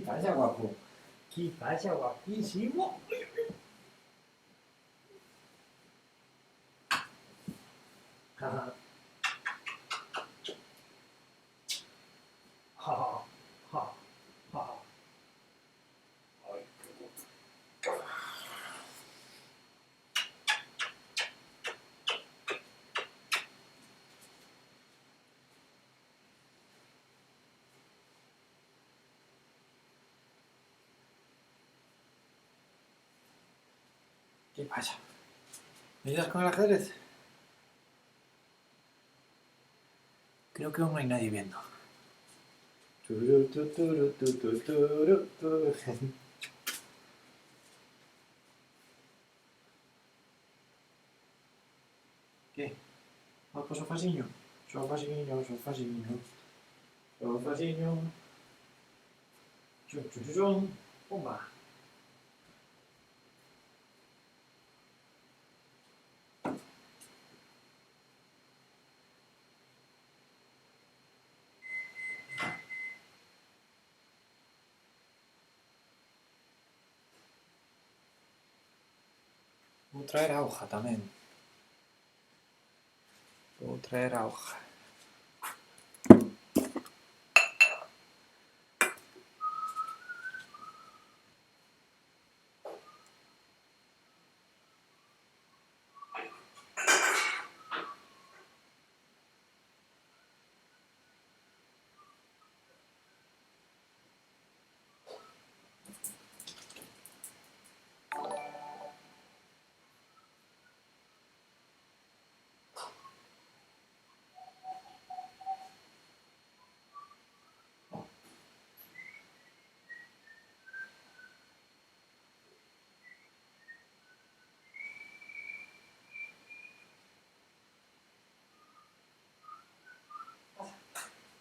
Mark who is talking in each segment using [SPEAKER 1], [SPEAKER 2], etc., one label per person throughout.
[SPEAKER 1] pasa, guapo? ¿Qué pasa, guapísimo? Ja, ja, ja, ja. Ay, ¿qué pasa? ¿Me ayudas con el ajedrez? Creo que aún no hay nadie viendo. ¿Qué? ¿Vas por sofaciño? Sofaciño, sofaciño. Sofaciño. Chum, chum, chum, chum. Pumba. Vou traer a hoja tamén. Vou traer a hoja.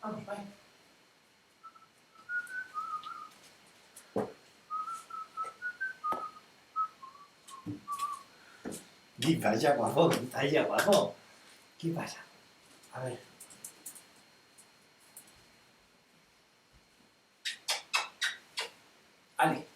[SPEAKER 1] Vamos, vai. ¿Qué pasa, guapo? ¿Qué pasa, guapo? ¿Qué pasa? A ver. Ale.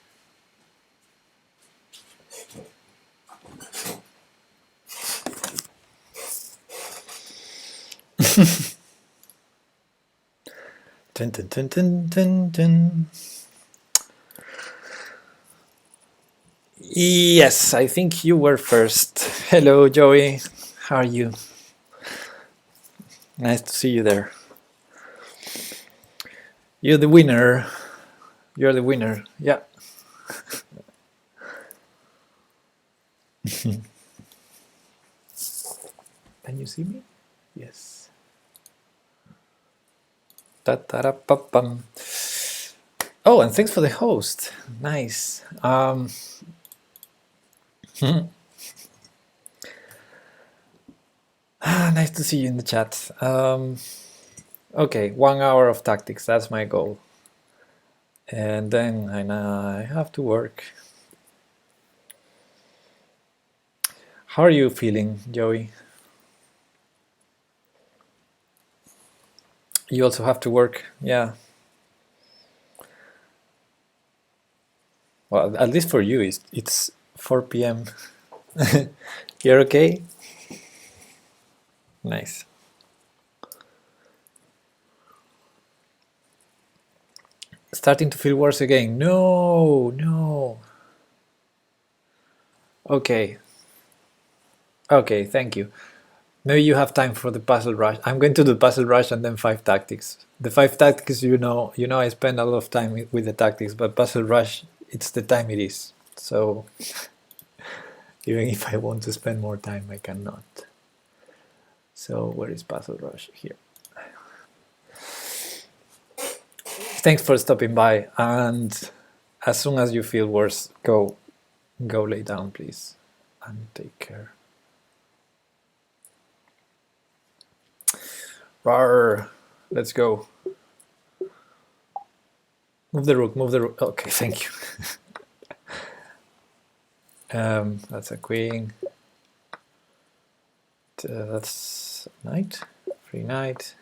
[SPEAKER 1] Dun, dun, dun, dun, dun, dun. Yes, I think you were first. Hello, Joey. How are you? Nice to see you there. You're the winner. You're the winner. Yeah. Can you see me? Yes. Ta-ta-ra-pa-pam. Oh, and thanks for the host. Nice. Nice to see you in the chat. Okay, 1 hour of tactics. That's my goal. And then I have to work. How are you feeling, Joey? You also have to work, yeah. Well, at least for you, it's 4 p.m. You're okay? Nice. Starting to feel worse again. No, no. Okay. Okay, thank you. Maybe you have time for the puzzle rush. I'm going to do puzzle rush and then 5 tactics. The 5 tactics, you know I spend a lot of time with the tactics, but puzzle rush, it's the time it is. So even if I want to spend more time, I cannot. So where is puzzle rush? Here. Thanks for stopping by, and as soon as you feel worse, go lay down, please, and take care. Rawr, let's go. Move the rook, move the rook. Okay, thank you. That's a queen. That's knight, free knight.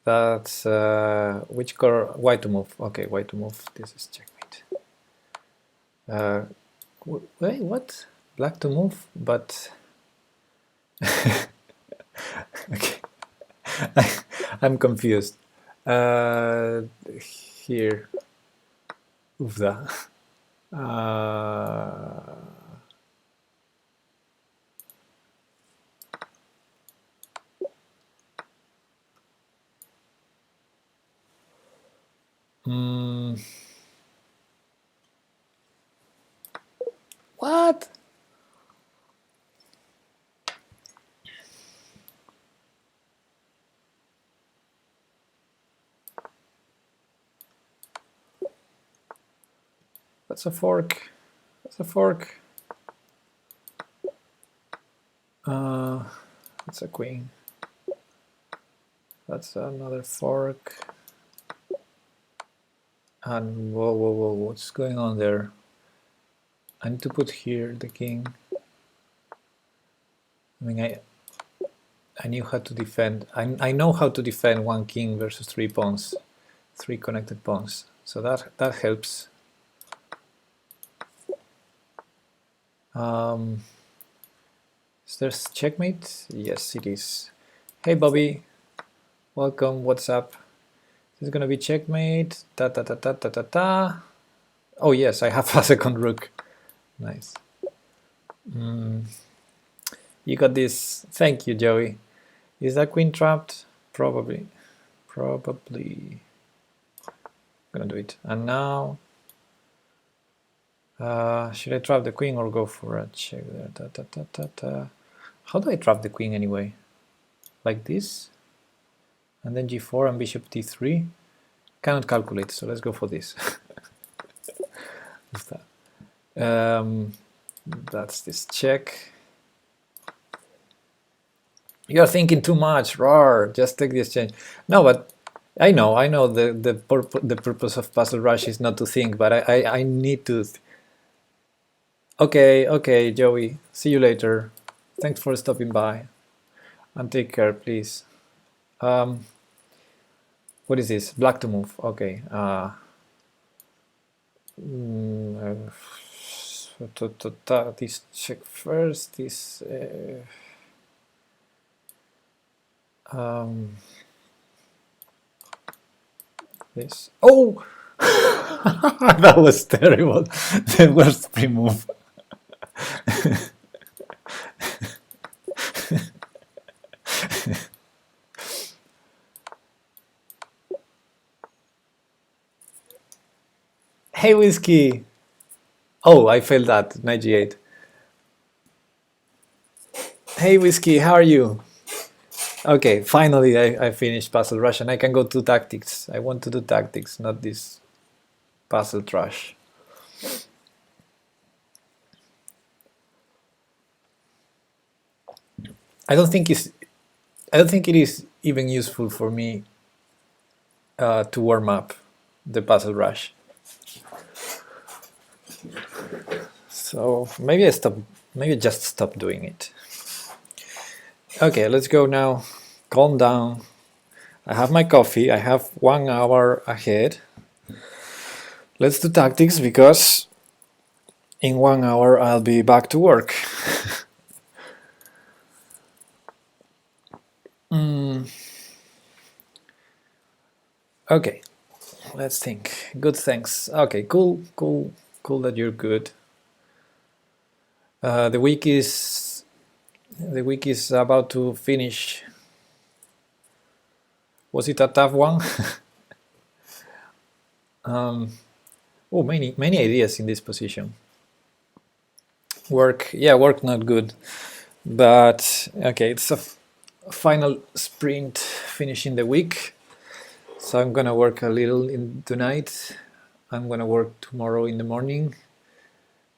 [SPEAKER 1] That's which color? White to move. Okay, white to move. This is checkmate. Wait, what? Black to move, but okay. I'm confused. Here, Ufda. Mm, what? That's a fork. That's a fork. That's a queen. That's another fork. And whoa, whoa, whoa, what's going on there? I need to put here the king. I mean, I knew how to defend. I know how to defend one king versus 3 pawns, 3 connected pawns. So that helps. Is there checkmate? Yes, it is. Hey, Bobby. Welcome. What's up? This is gonna be checkmate. Ta ta ta ta ta ta ta. Oh yes, I have a second rook. Nice. You got this. Thank you, Joey. Is that queen trapped? Probably. Probably. Gonna do it. And now, should I trap the queen or go for a check there? Ta, ta, ta, ta, ta. How do I trap the queen anyway? Like this? And then g4 and bishop d3? Cannot calculate, so let's go for this. What's that? That's this check. You're thinking too much, roar. Just take the exchange. No, but I know. The purpose of Puzzle Rush is not to think, but I need to. Okay, Joey. See you later. Thanks for stopping by, and take care, please. What is this? Black to move. Okay. This check first. This. This. Oh, that was terrible. The worst pre-move. Hey, Whiskey. Oh, I failed that. 98. Hey, Whiskey, how are you? Okay, finally I finished Puzzle Rush and I can go to tactics. I want to do tactics, not this puzzle trash. I don't think it is even useful for me to warm up the Puzzle Rush. So maybe I just stop doing it. Okay, let's go now. Calm down. I have my coffee. I have 1 hour ahead. Let's do tactics because in 1 hour I'll be back to work. Okay, let's think. Good, thanks. Okay, cool that you're good. The week is about to finish. Was it a tough one? Oh, many ideas in this position. Work not good, but okay, it's a final sprint finishing the week. So I'm gonna work a little tonight. I'm gonna work tomorrow in the morning,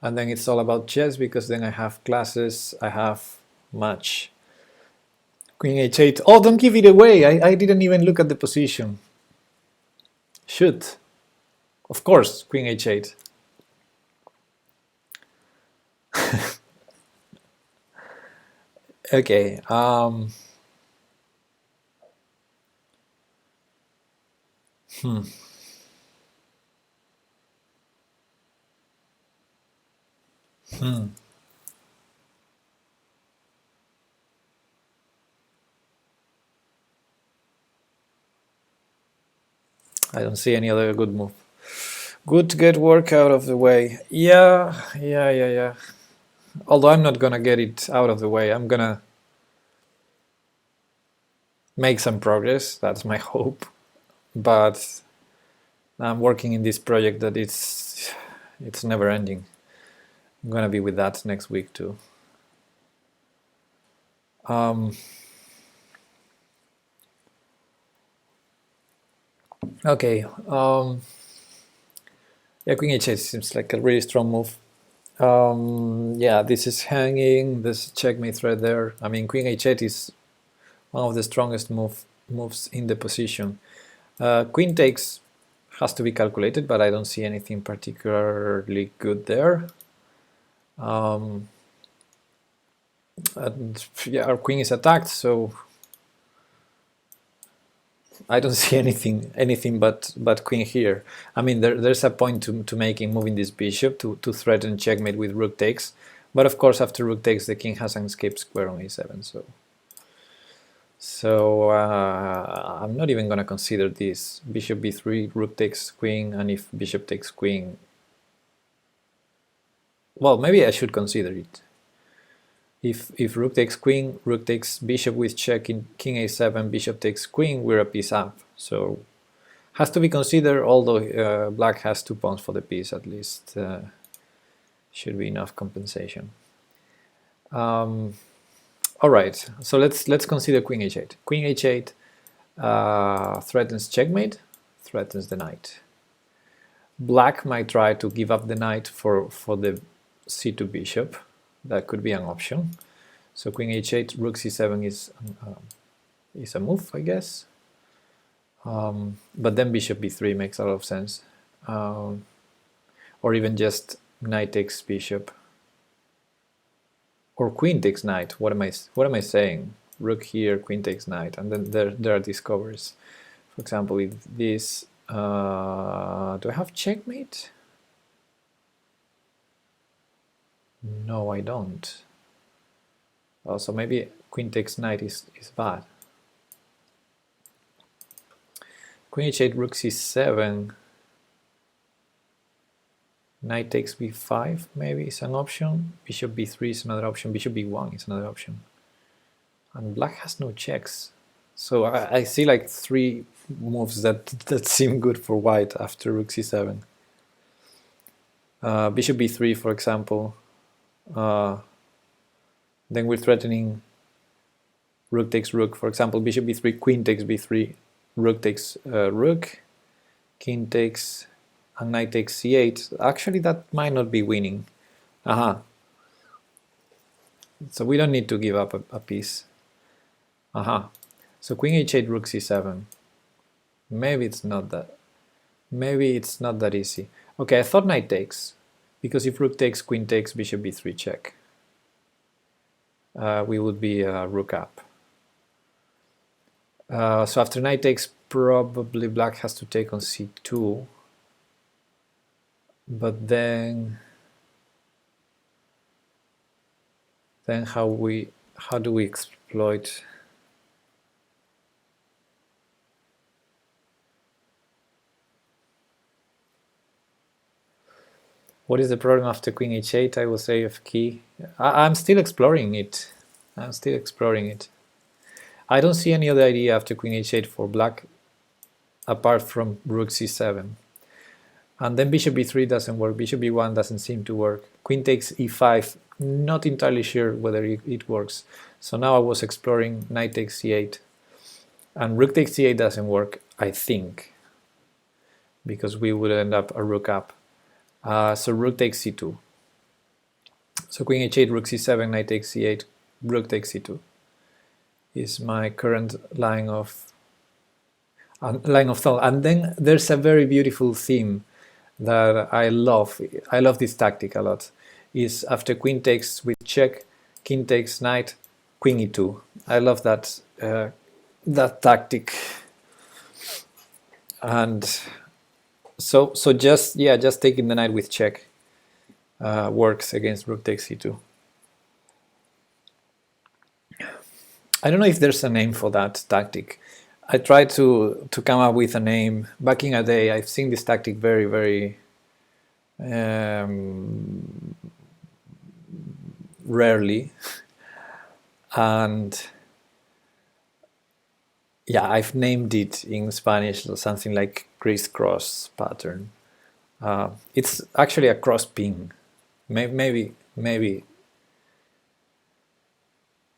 [SPEAKER 1] and then it's all about chess because then I have classes. I have match. Queen h8. Oh, don't give it away. I didn't even look at the position. Shoot. Of course, Queen h8. Okay. Hmm. Hmm. I don't see any other good move. Good to get work out of the way. Yeah. Although I'm not gonna get it out of the way, I'm gonna make some progress. That's my hope. But I'm working in this project that it's never ending. I'm gonna be with that next week too. Okay. Yeah, Queen H8 seems like a really strong move. Yeah, this is hanging. This checkmate right there. I mean, Queen H8 is one of the strongest moves in the position. Queen takes has to be calculated, but I don't see anything particularly good there. And yeah, our queen is attacked, so I don't see anything but queen here. I mean, there's a point to making moving this bishop to threaten checkmate with rook takes, but of course after rook takes the king has an escape square on a7, so I'm not even gonna consider this. Bishop b3, rook takes queen, and if bishop takes queen, well, maybe I should consider it. If rook takes queen, rook takes bishop with check in king a7, bishop takes queen, we're a piece up. So has to be considered, although black has 2 pawns for the piece at least. Should be enough compensation. All right, so let's consider queen h8. Queen h8 threatens checkmate, threatens the knight. Black might try to give up the knight for the c2 bishop. That could be an option. So queen h8, rook c7 is a move, I guess. But then bishop b3 makes a lot of sense. Or even just knight takes bishop. Or queen takes knight. What am I saying? Rook here, queen takes knight, and then there are discoveries. For example, if this do I have checkmate? No, I don't. Oh, so maybe queen takes knight is bad. Queen h8, rook c7. Knight takes b5 maybe is an option. Bishop b3 is another option. Bishop b1 is another option. And black has no checks. So I see like 3 moves that seem good for white after rook c7. Bishop b3, for example. Then we're threatening rook takes rook. For example, bishop b3, queen takes b3, rook takes rook, king takes, and knight takes c8. Actually, that might not be winning. Aha. So we don't need to give up a piece. Aha. So queen h8, rook c7. Maybe it's not that. Maybe it's not that easy. Okay, I thought knight takes, because if rook takes, queen takes, bishop b3 check. We would be rook up. So after knight takes, probably black has to take on c2. But then how do we exploit? What is the problem after queen h8? I will say f key. I'm still exploring it. I'm still exploring it. I don't see any other idea after queen h8 for black apart from rook c7. And then bishop b3 doesn't work, bishop b1 doesn't seem to work. Queen takes e5, not entirely sure whether it works. So now I was exploring knight takes c8. And rook takes c8 doesn't work, I think, because we would end up a rook up. So rook takes c2. So queen h8, rook c7, knight takes c8, rook takes c2 is my current line of thought. And then there's a very beautiful theme that I love. I love this tactic a lot. Is after queen takes with check, king takes knight, queen e2. I love that that tactic. And so just taking the knight with check works against rook takes c2. I don't know if there's a name for that tactic. I tried to come up with a name. Back in a day, I've seen this tactic very rarely, and yeah, I've named it in Spanish something like crisscross pattern. It's actually a cross ping. Maybe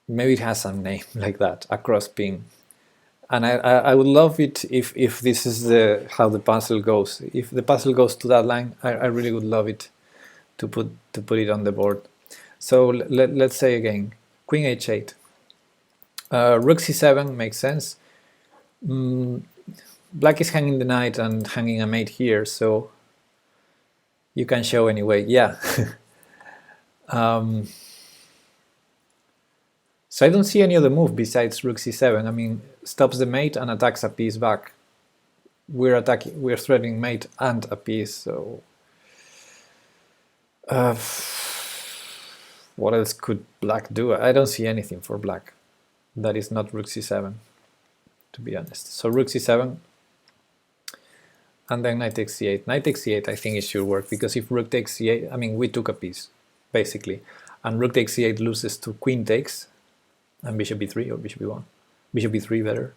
[SPEAKER 1] it has some name like that, a cross ping. And I would love it if this is how the puzzle goes. If the puzzle goes to that line, I really would love it to put it on the board. So let's say again, Queen h8. Rook c7 makes sense. Black is hanging the knight and hanging a mate here, so you can show anyway. Yeah. So I don't see any other move besides Rook c7. I mean, stops the mate and attacks a piece back. We're threatening mate and a piece, so what else could black do? I don't see anything for black that is not Rook c7, to be honest. So Rook c7, and then knight takes c8. Knight takes c8, I think it should work, because if Rook takes c8, I mean, we took a piece, basically, and Rook takes c8 loses to Queen takes, and Bishop b3 or Bishop b1. Bishop b3 better.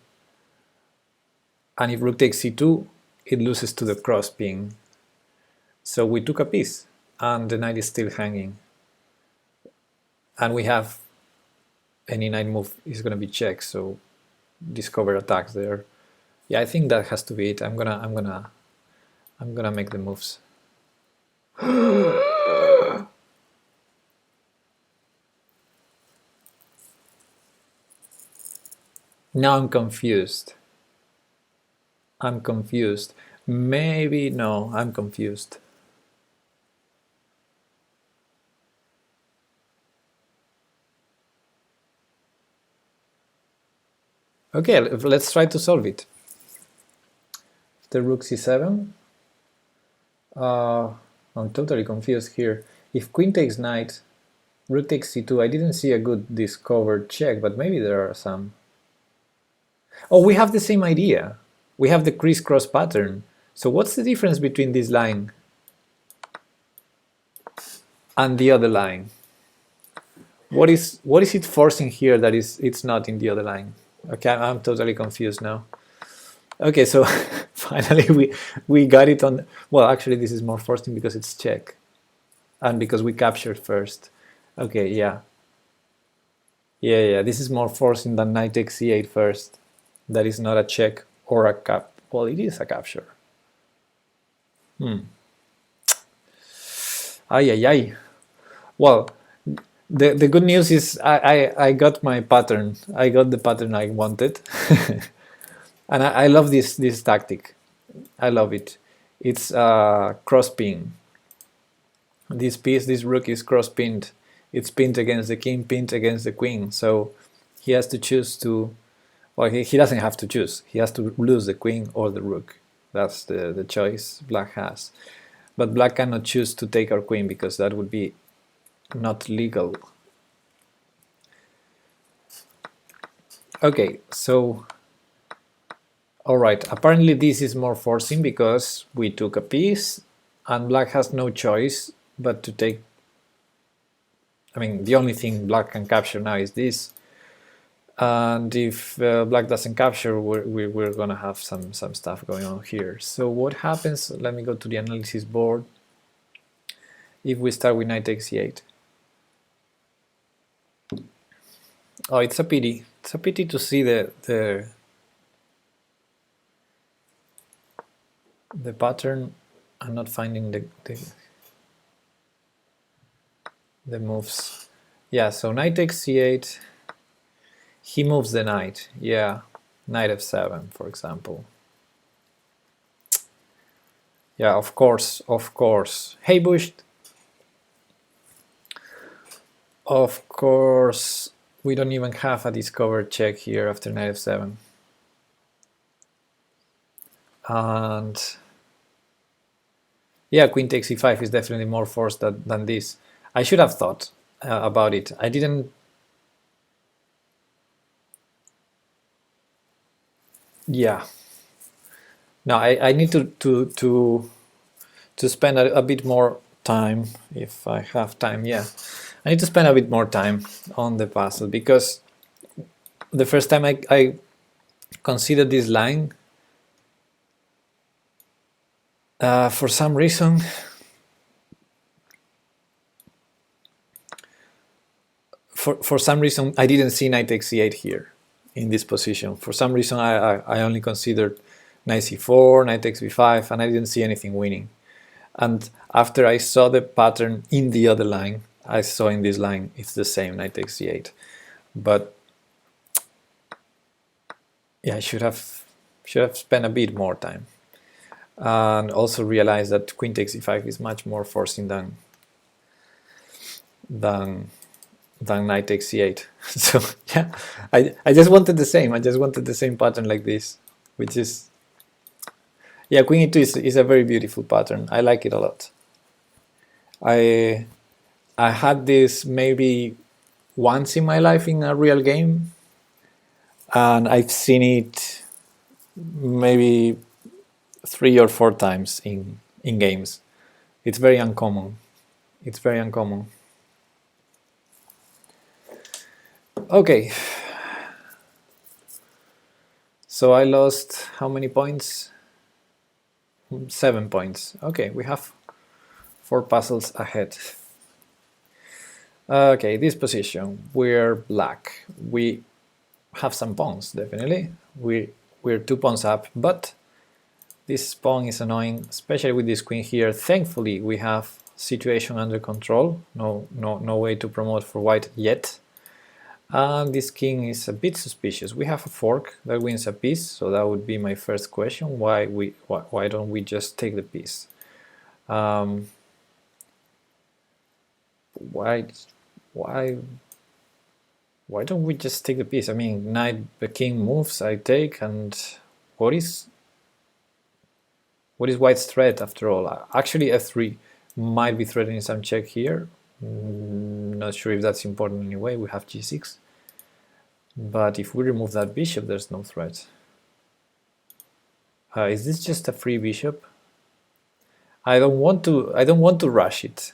[SPEAKER 1] And if Rook takes c2, it loses to the cross ping. So we took a piece, and the knight is still hanging. And we have any knight move is going to be checked, so discover attacks there. Yeah, I think that has to be it. I'm gonna make the moves. Now I'm confused. Maybe, no, I'm confused. Okay, let's try to solve it. The Rook c7. I'm totally confused here. If Queen takes knight, Rook takes c2, I didn't see a good discovered check, but maybe there are some. Oh, we have the same idea. We have the crisscross pattern. So what's the difference between this line and the other line? What is it forcing here that it's not in the other line? Okay, I'm totally confused now. Okay, so finally we got it on. Well, actually this is more forcing because it's check, and because we captured first. Okay, yeah. This is more forcing than knight takes c8 first. That is not a check or a cap. Well, it is a capture. Ay. Well, the good news is I got my pattern. I got the pattern I wanted. And I love this tactic. I love it. It's cross pin. This piece, this rook is cross pinned. It's pinned against the king, pinned against the queen. So he has to choose to, well, he doesn't have to choose. He has to lose the queen or the rook. That's the choice black has. But black cannot choose to take our queen because that would be not legal. Okay, so alright, apparently this is more forcing because we took a piece and black has no choice but to take. I mean, the only thing black can capture now is this, and if black doesn't capture, we're gonna have some stuff going on here. So what happens? Let me go to the analysis board. If we start with knight takes c8. Oh, it's a pity. It's a pity to see the pattern and not finding the moves. Yeah, so knight takes c8. He moves the knight. Yeah, knight f7, for example. Yeah, of course. Hey, Bush. Of course, we don't even have a discovered check here after knight f7. And yeah, queen takes e5 is definitely more forced than this. I should have thought about it. I didn't. Yeah. No, I need to spend a bit more time if I have time. Yeah, I need to spend a bit more time on the puzzle because the first time I considered this line, for some reason, for some reason I didn't see knight takes c8 here in this position. For some reason I only considered knight c4, knight takes b5, and I didn't see anything winning. And after I saw the pattern in the other line, I saw in this line it's the same, knight takes c8. But yeah, I should have spent a bit more time, and also realized that queen takes e5 is much more forcing than knight takes c8. So yeah, I just wanted the same. I just wanted the same pattern like this, which is, yeah, queen e2 is a very beautiful pattern. I like it a lot. I had this maybe once in my life in a real game, and I've seen it maybe 3 or 4 times in games. It's very uncommon. It's very uncommon. Okay. So I lost how many points? 7 points. Okay, we have 4 puzzles ahead. Okay, this position, we're black. We have some pawns, definitely. We're 2 pawns up, but this pawn is annoying, especially with this queen here. Thankfully, we have situation under control. No way to promote for white yet. And this king is a bit suspicious. We have a fork that wins a piece, so that would be my first question. Why don't we just take the piece? Why don't we just take the piece? I mean, knight, the king moves, I take, and what is white's threat after all? Actually, f3 might be threatening some check here. Not sure if that's important anyway. We have g6. But if we remove that bishop, there's no threat. Is this just a free bishop? I don't want to rush it.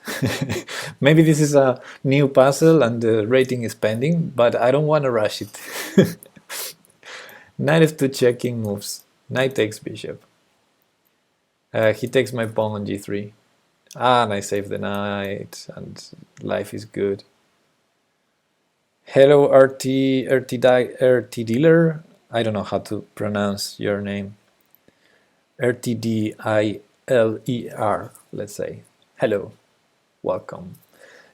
[SPEAKER 1] Maybe this is a new puzzle and the rating is pending, but I don't want to rush it. Knight f2 checking moves. Knight takes bishop. He takes my pawn on g3. And I save the knight, and life is good. Hello, RT dealer. I don't know how to pronounce your name. RTDILER, let's say. Hello, welcome.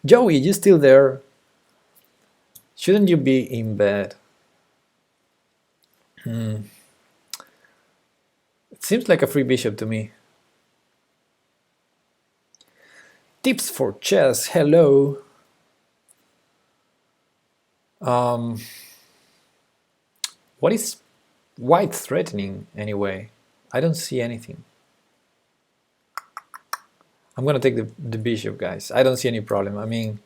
[SPEAKER 1] Joey, you still there? Shouldn't you be in bed? It seems like a free bishop to me. Tips for chess, hello. What is white threatening anyway? I don't see anything. I'm gonna take the bishop, guys. I don't see any problem. I mean,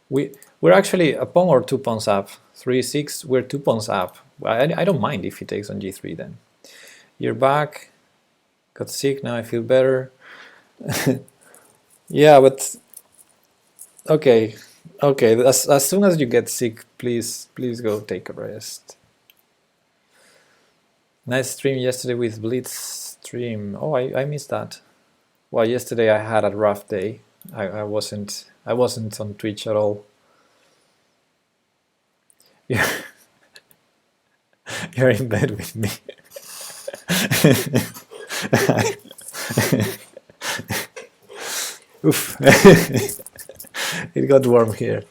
[SPEAKER 1] we're actually a pawn or 2 pawns up. 3-6, we're 2 pawns up. I don't mind if he takes on g3 then. You're back. Got sick, now I feel better. Yeah, but okay. As soon as you get sick, please go take a rest. Nice stream yesterday with Blitz stream. Oh, I missed that. Well, yesterday I had a rough day. I wasn't on Twitch at all. Yeah. You're in bed with me. Oof. It got warm here.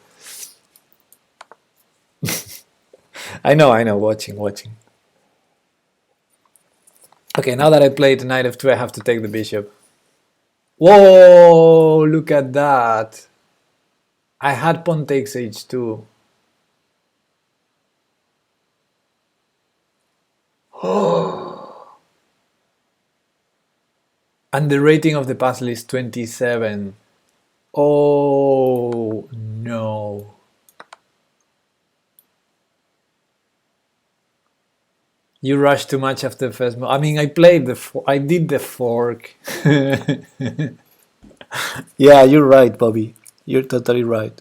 [SPEAKER 1] I know, watching. Okay, now that I played knight f2, I have to take the bishop. Whoa, look at that. I had pawn takes h2. And the rating of the puzzle is 27. Oh no. You rushed too much after the first move. I mean, I did the fork. Yeah, you're right, Bobby. You're totally right.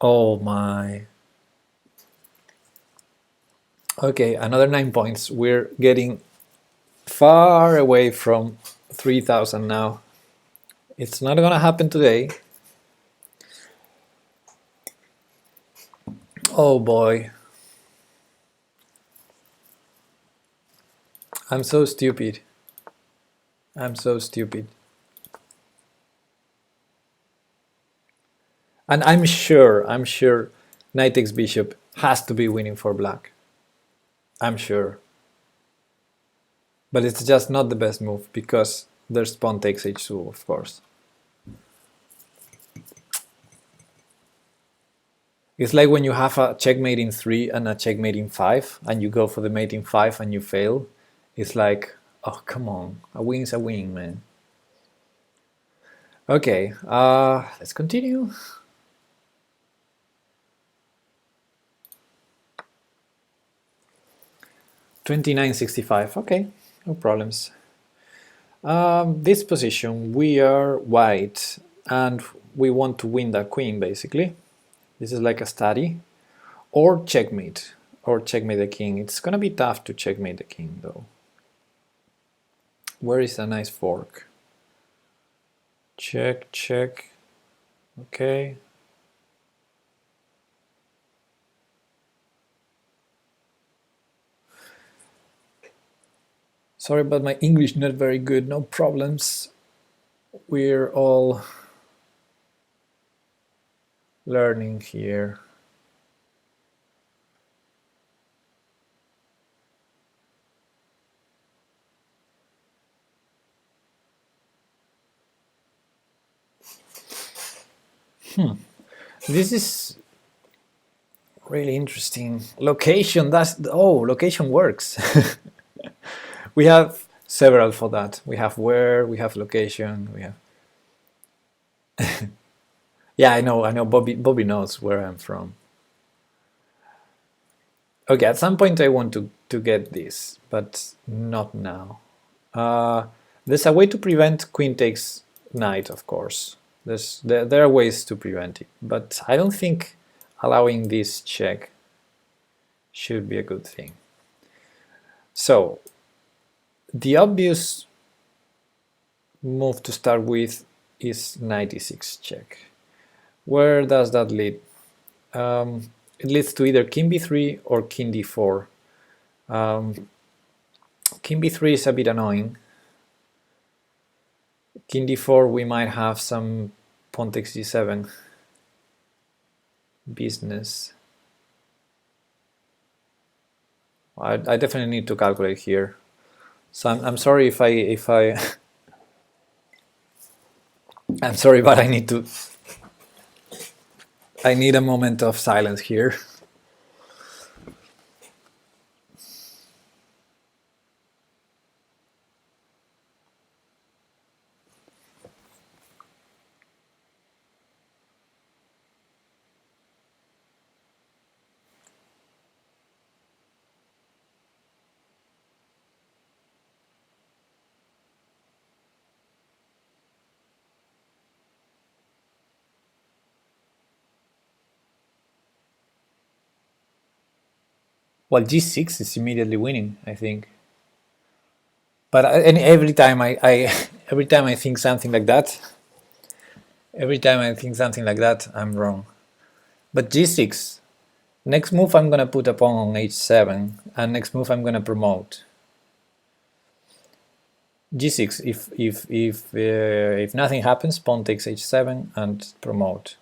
[SPEAKER 1] Oh my. Okay, another 9 points. We're getting far away from 3,000 now. It's not gonna happen today. Oh boy. I'm so stupid. I'm so stupid. And I'm sure knight takes bishop has to be winning for black. I'm sure. But it's just not the best move because there's pawn takes h2, of course. It's like when you have a checkmate in 3 and a checkmate in 5 and you go for the mate in 5 and you fail. It's like, oh, come on. A win's a win, man. Okay, let's continue. $29.65. Okay, no problems. This position, we are white and we want to win the queen, basically. This is like a study. Or checkmate the king. It's gonna be tough to checkmate the king, though. Where is a nice fork? Check, check. Okay. Sorry, but my English not very good. No problems. We're all learning here. This is really interesting. Location, location works. We have several for that. We have where, we have location, we have... Yeah, I know, Bobby knows where I'm from. Okay, at some point I want to get this, but not now. There's a way to prevent queen takes knight, of course. There are ways to prevent it, but I don't think allowing this check should be a good thing. So, the obvious move to start with is knight e6 check. Where does that lead? It leads to either king b3 or king d4. King b3 is a bit annoying. King d4, we might have some pawn takes g7 business. I definitely need to calculate here. So I'm sorry if I I'm sorry, but I need a moment of silence here. Well, g6 is immediately winning, I think. But every time every time I think something like that, I'm wrong. But g6, next move I'm gonna put a pawn on h7, and next move I'm gonna promote. g6, if nothing happens, pawn takes h7 and promote.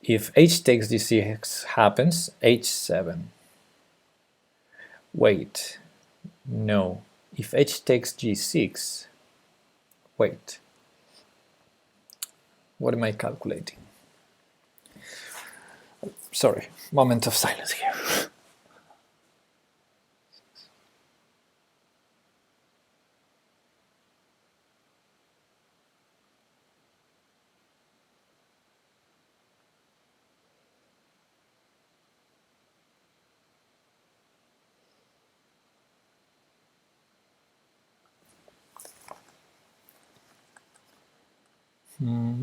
[SPEAKER 1] If h takes g6 happens, h7. Wait, no. If h takes g6, wait. What am I calculating? Sorry, moment of silence here. Oops.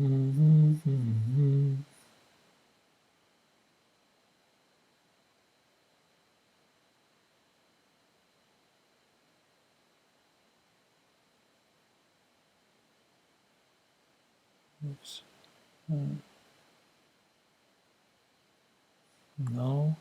[SPEAKER 1] No.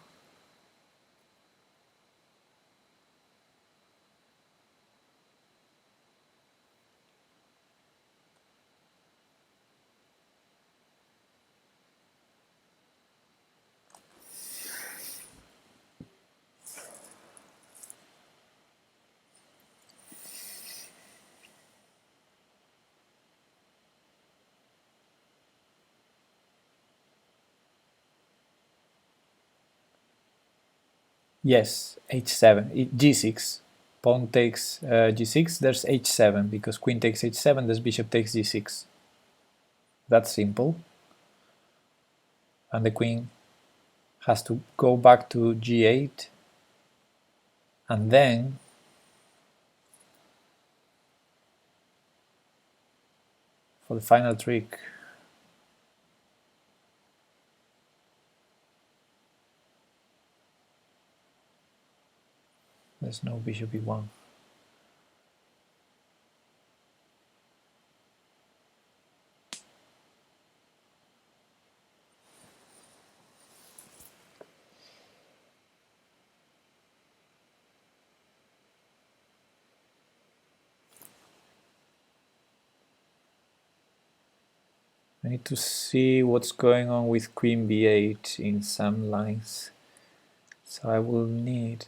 [SPEAKER 1] Yes, h7, g6. Pawn takes g6, there's h7, because queen takes h7, this bishop takes g6. That's simple. And the queen has to go back to g8, and then for the final trick, there's no bishop e1. I need to see what's going on with queen b8 in some lines. So I will need...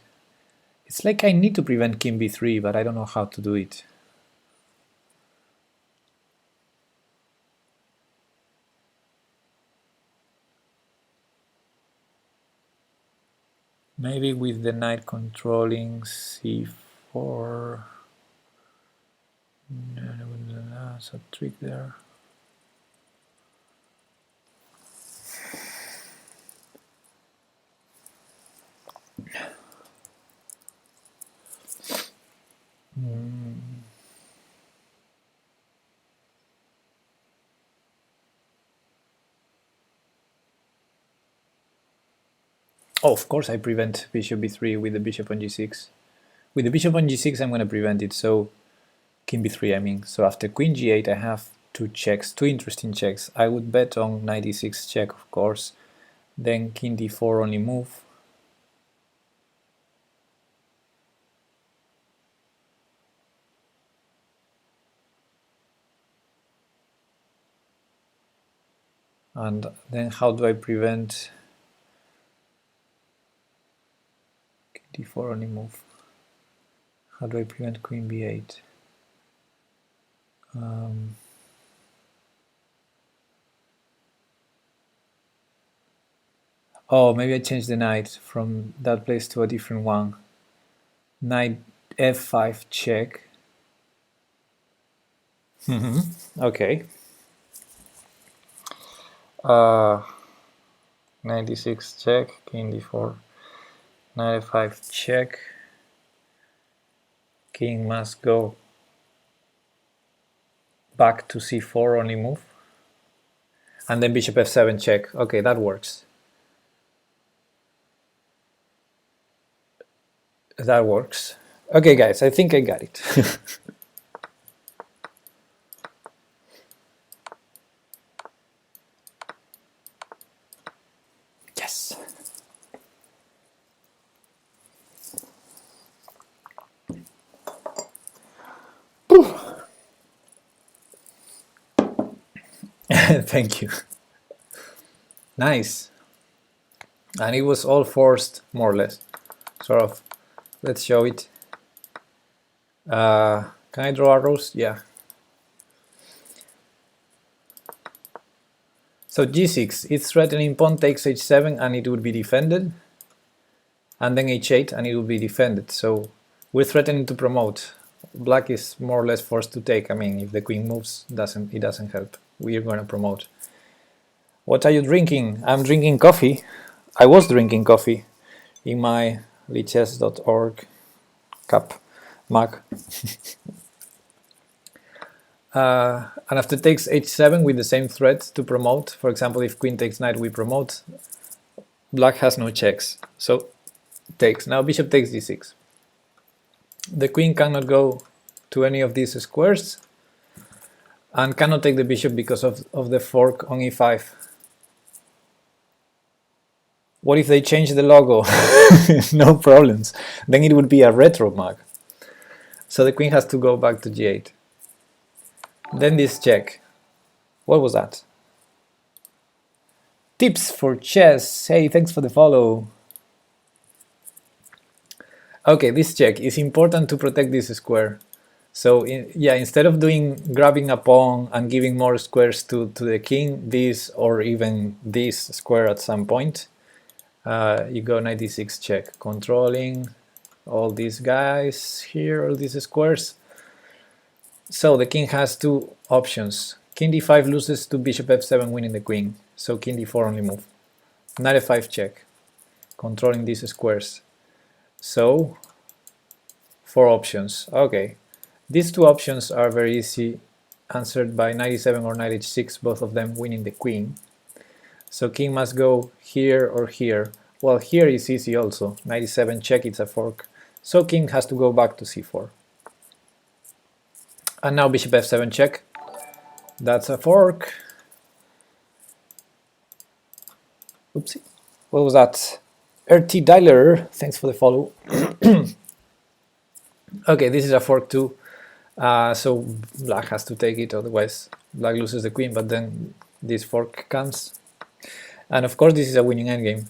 [SPEAKER 1] It's like I need to prevent king b3, but I don't know how to do it. Maybe with the knight controlling c4. That's a trick there. Oh, of course I prevent bishop b3 with the bishop on g6. With the bishop on g6 I'm going to prevent it, so king b3 I mean. So after queen g8 I have two checks, two interesting checks. I would bet on knight e6 check, of course, then king d4 only move. And then how do I prevent king d4 only move? How do I prevent queen b8? Oh, maybe I change the knight from that place to a different one. Knight f5 check. Okay. 96 check, king d4, knight f5 check, king must go back to c4 only move, and then bishop f7 check. Okay, that works. That works. Okay guys, I think I got it. Yes. Thank you. Nice. And it was all forced, more or less. Sort of. Let's show it. Can I draw arrows? Yeah. So g6, it's threatening pawn takes h7 and it would be defended. And then h8 and it would be defended. So we're threatening to promote. Black is more or less forced to take. I mean, if the queen moves, it doesn't help. We are going to promote. What are you drinking? I'm drinking coffee. I was drinking coffee in my lichess.org cup mug. And after takes h7 with the same threat to promote, for example, if queen takes knight, we promote, black has no checks, so takes. Now bishop takes d6. The queen cannot go to any of these squares and cannot take the bishop because of the fork on e5. What if they change the logo? No problems. Then it would be a retro mag. So the queen has to go back to g8. Then this check. What was that? Tips for chess. Hey, thanks for the follow. Okay, this check is important to protect this square. So yeah, instead of grabbing a pawn and giving more squares to the king, this or even this square at some point, you go knight d6 check, controlling all these guys here, all these squares. So the king has two options. King d5 loses to bishop f7, winning the queen. So king d4 only move. Knight f5 check, controlling these squares. So 4 options. Okay, these 2 options are very easy, answered by knight e7 or knight h6, both of them winning the queen. So king must go here or here. Well, here is easy also. Knight e7 check, it's a fork. So king has to go back to c4. And now bishop f7 check. That's a fork. Oopsie. What was that? RT Dialer, thanks for the follow. Okay, this is a fork too. So black has to take it, otherwise black loses the queen, but then this fork comes. And of course this is a winning endgame.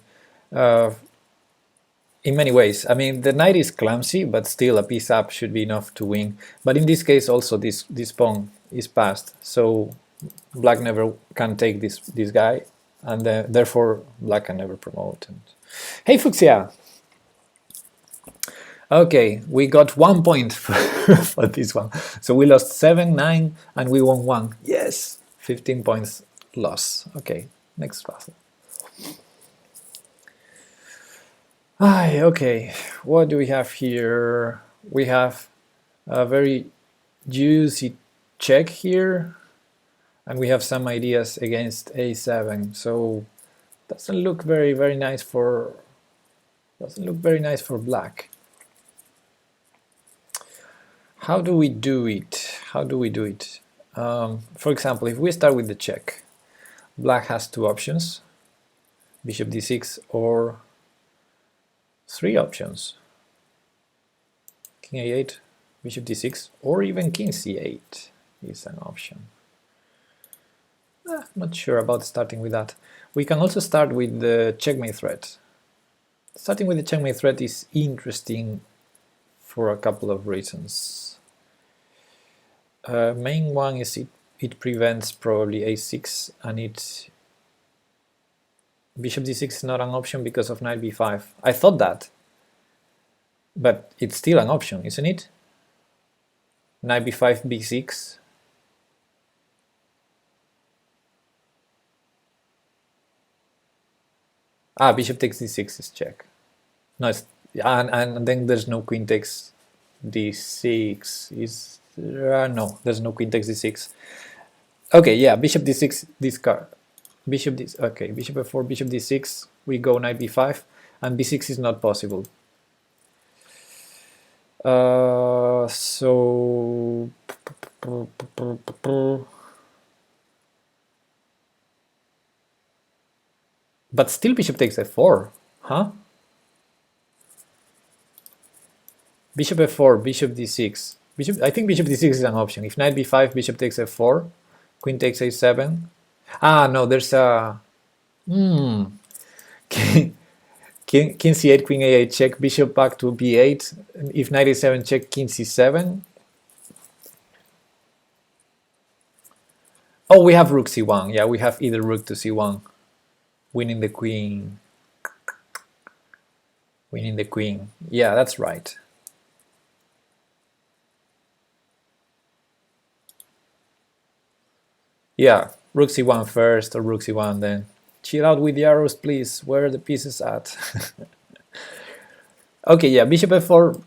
[SPEAKER 1] In many ways. I mean, the knight is clumsy, but still a piece up should be enough to win. But in this case also this pawn is passed, so black never can take this guy, and therefore black can never promote. And hey Fuxia! Okay, we got 1 point for this one. So we lost 7, 9, and we won 1. Yes! 15 points loss. Okay, next puzzle. Okay, what do we have here? We have a very juicy check here, and we have some ideas against a7. So doesn't look very nice for black. How do we do it? For example, if we start with the check, black has 2 options, bishop d6 or 3 options, king a8, bishop d6, or even king c8 is an option. Not sure about starting with that. We can also start with the checkmate threat. Starting with the checkmate threat is interesting for a couple of reasons. Main one is it prevents probably a6, and bishop d6 is not an option because of knight b5. I thought that, but it's still an option, isn't it? Knight b5, b6. Bishop takes d6 is check. No, it's, and then there's no queen takes d6. No, there's no queen takes d6. Okay, yeah, bishop d6, discard. Bishop d, okay, bishop f4, bishop d6, we go knight b5, and b6 is not possible. So but still bishop takes f4, huh? Bishop f4, bishop d6. I think bishop d6 is an option. If knight b5, bishop takes f4, queen takes a7. No, there's a king c8, queen a8 check, bishop back to b8. If knight a7 check, king c7. Oh, we have rook c1. Yeah, we have either rook to c1, winning the queen. Winning the queen. Yeah, that's right. Yeah, rook c1 first, or rook c1 then. Chill out with the arrows, please. Where are the pieces at? Okay, yeah, bishop f4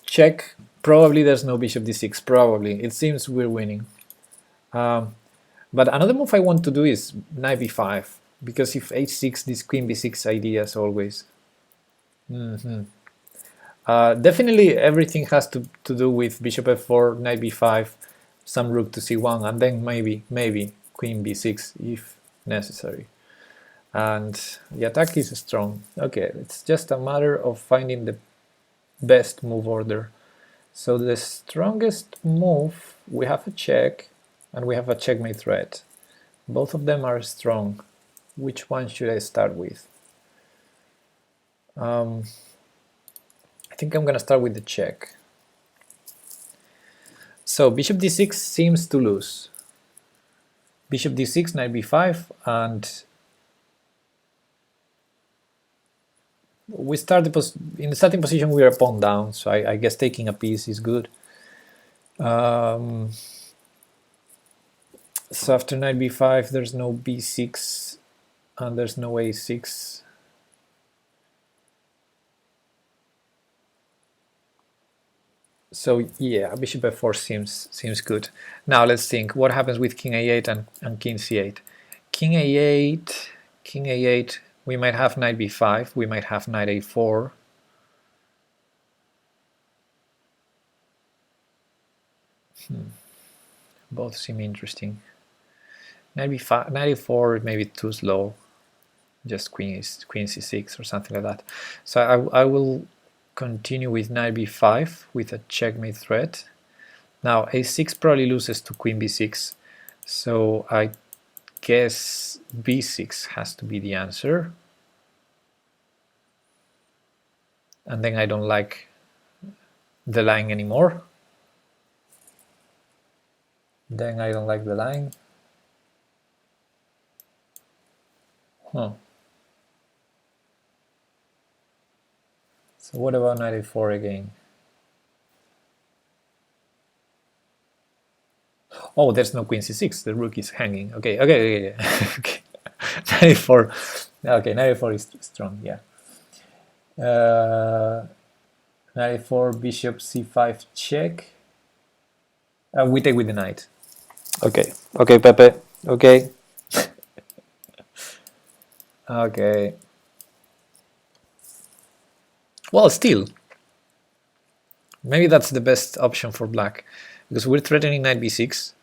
[SPEAKER 1] check. Probably there's no bishop d6. Probably. It seems we're winning. But another move I want to do is knight b5, because if h6, this queen b6 idea as always. Definitely everything has to do with bishop f4, knight b5, some rook to c1, and then maybe queen b6 if necessary. And the attack is strong. Okay, it's just a matter of finding the best move order. So the strongest move, we have a check and we have a checkmate threat. Both of them are strong. Which one should I start with? I think I'm gonna start with the check. So bishop d6 seems to lose. Bishop d6, knight b5, and we start in the starting position. We are pawn down, so I guess taking a piece is good. So after knight b5, there's no b6 and there's no a6. So yeah, bishop f4 seems good. Now let's think what happens with king a8 and king c8. King a8, we might have knight b5, we might have knight a4. Both seem interesting. Knight b5, knight a4 maybe too slow. Just queen c6 or something like that. So I will continue with knight b5 with a checkmate threat. Now a6 probably loses to queen b6, so I guess b6 has to be the answer. And then I don't like the line anymore. Then I don't like the line. So what about knight a4 again? Oh, there's no queen c6. The rook is hanging. Okay. Okay. Knight a4. Okay, knight a4 is strong. Yeah. Knight a4, bishop c5 check. We take with the knight. Okay. Okay, Pepe. Okay. Okay. Well, still, maybe that's the best option for black, because we're threatening knight b6,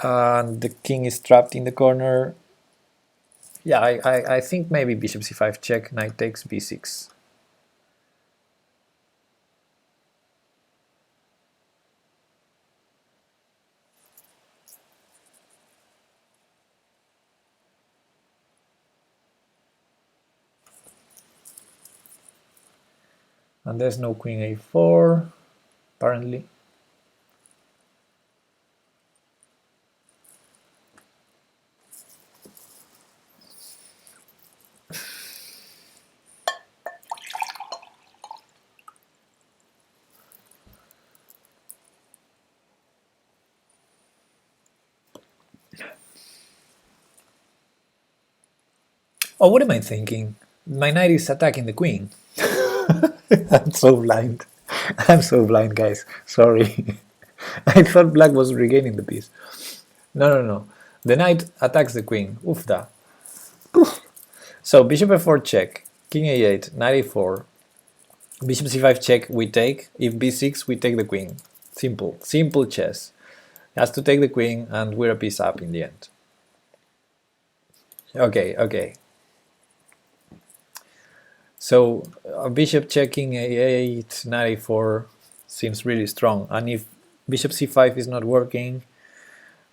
[SPEAKER 1] and the king is trapped in the corner. Yeah, I think maybe bishop c5 check, knight takes b6. And there's no queen a4, apparently. Oh, what am I thinking? My knight is attacking the queen. I'm so blind. I'm so blind, guys. Sorry. I thought black was regaining the piece. No. The knight attacks the queen. Oofda. So bishop f4 check, king a8, knight a4, bishop c5 check, we take. If b6, we take the queen. Simple chess. Has to take the queen, and we're a piece up in the end. Okay. So bishop checking a8, knight a4 seems really strong. And if bishop c5 is not working,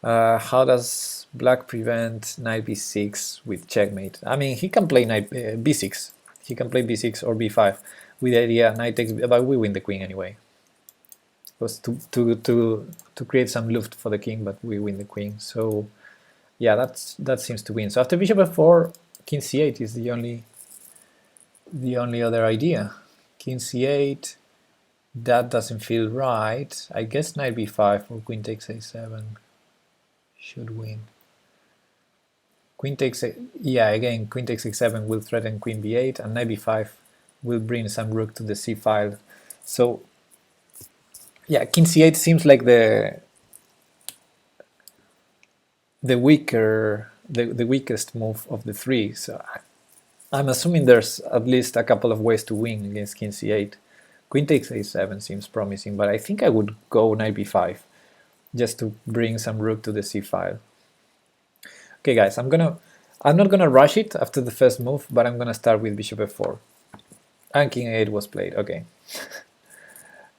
[SPEAKER 1] how does black prevent knight b6 with checkmate? I mean, he can play knight b6. He can play b6 or b5 with the idea knight takes, but we win the queen anyway. It was to create some luft for the king, but we win the queen. So yeah, that seems to win. So after bishop f4, king c8 is the only other idea. King c8, that doesn't feel right. I guess knight b5 or queen takes a7 should win. Queen takes again, queen takes a7 will threaten queen b8, and knight b5 will bring some rook to the c file. So yeah, king c8 seems like the the weakest move of the three. So I'm assuming there's at least a couple of ways to win against king c8. Queen takes a7 seems promising, but I think I would go knight b5 just to bring some rook to the c file. Okay, guys, I'm not gonna rush it after the first move, but I'm gonna start with bishop f4. And king a8 was played. Okay.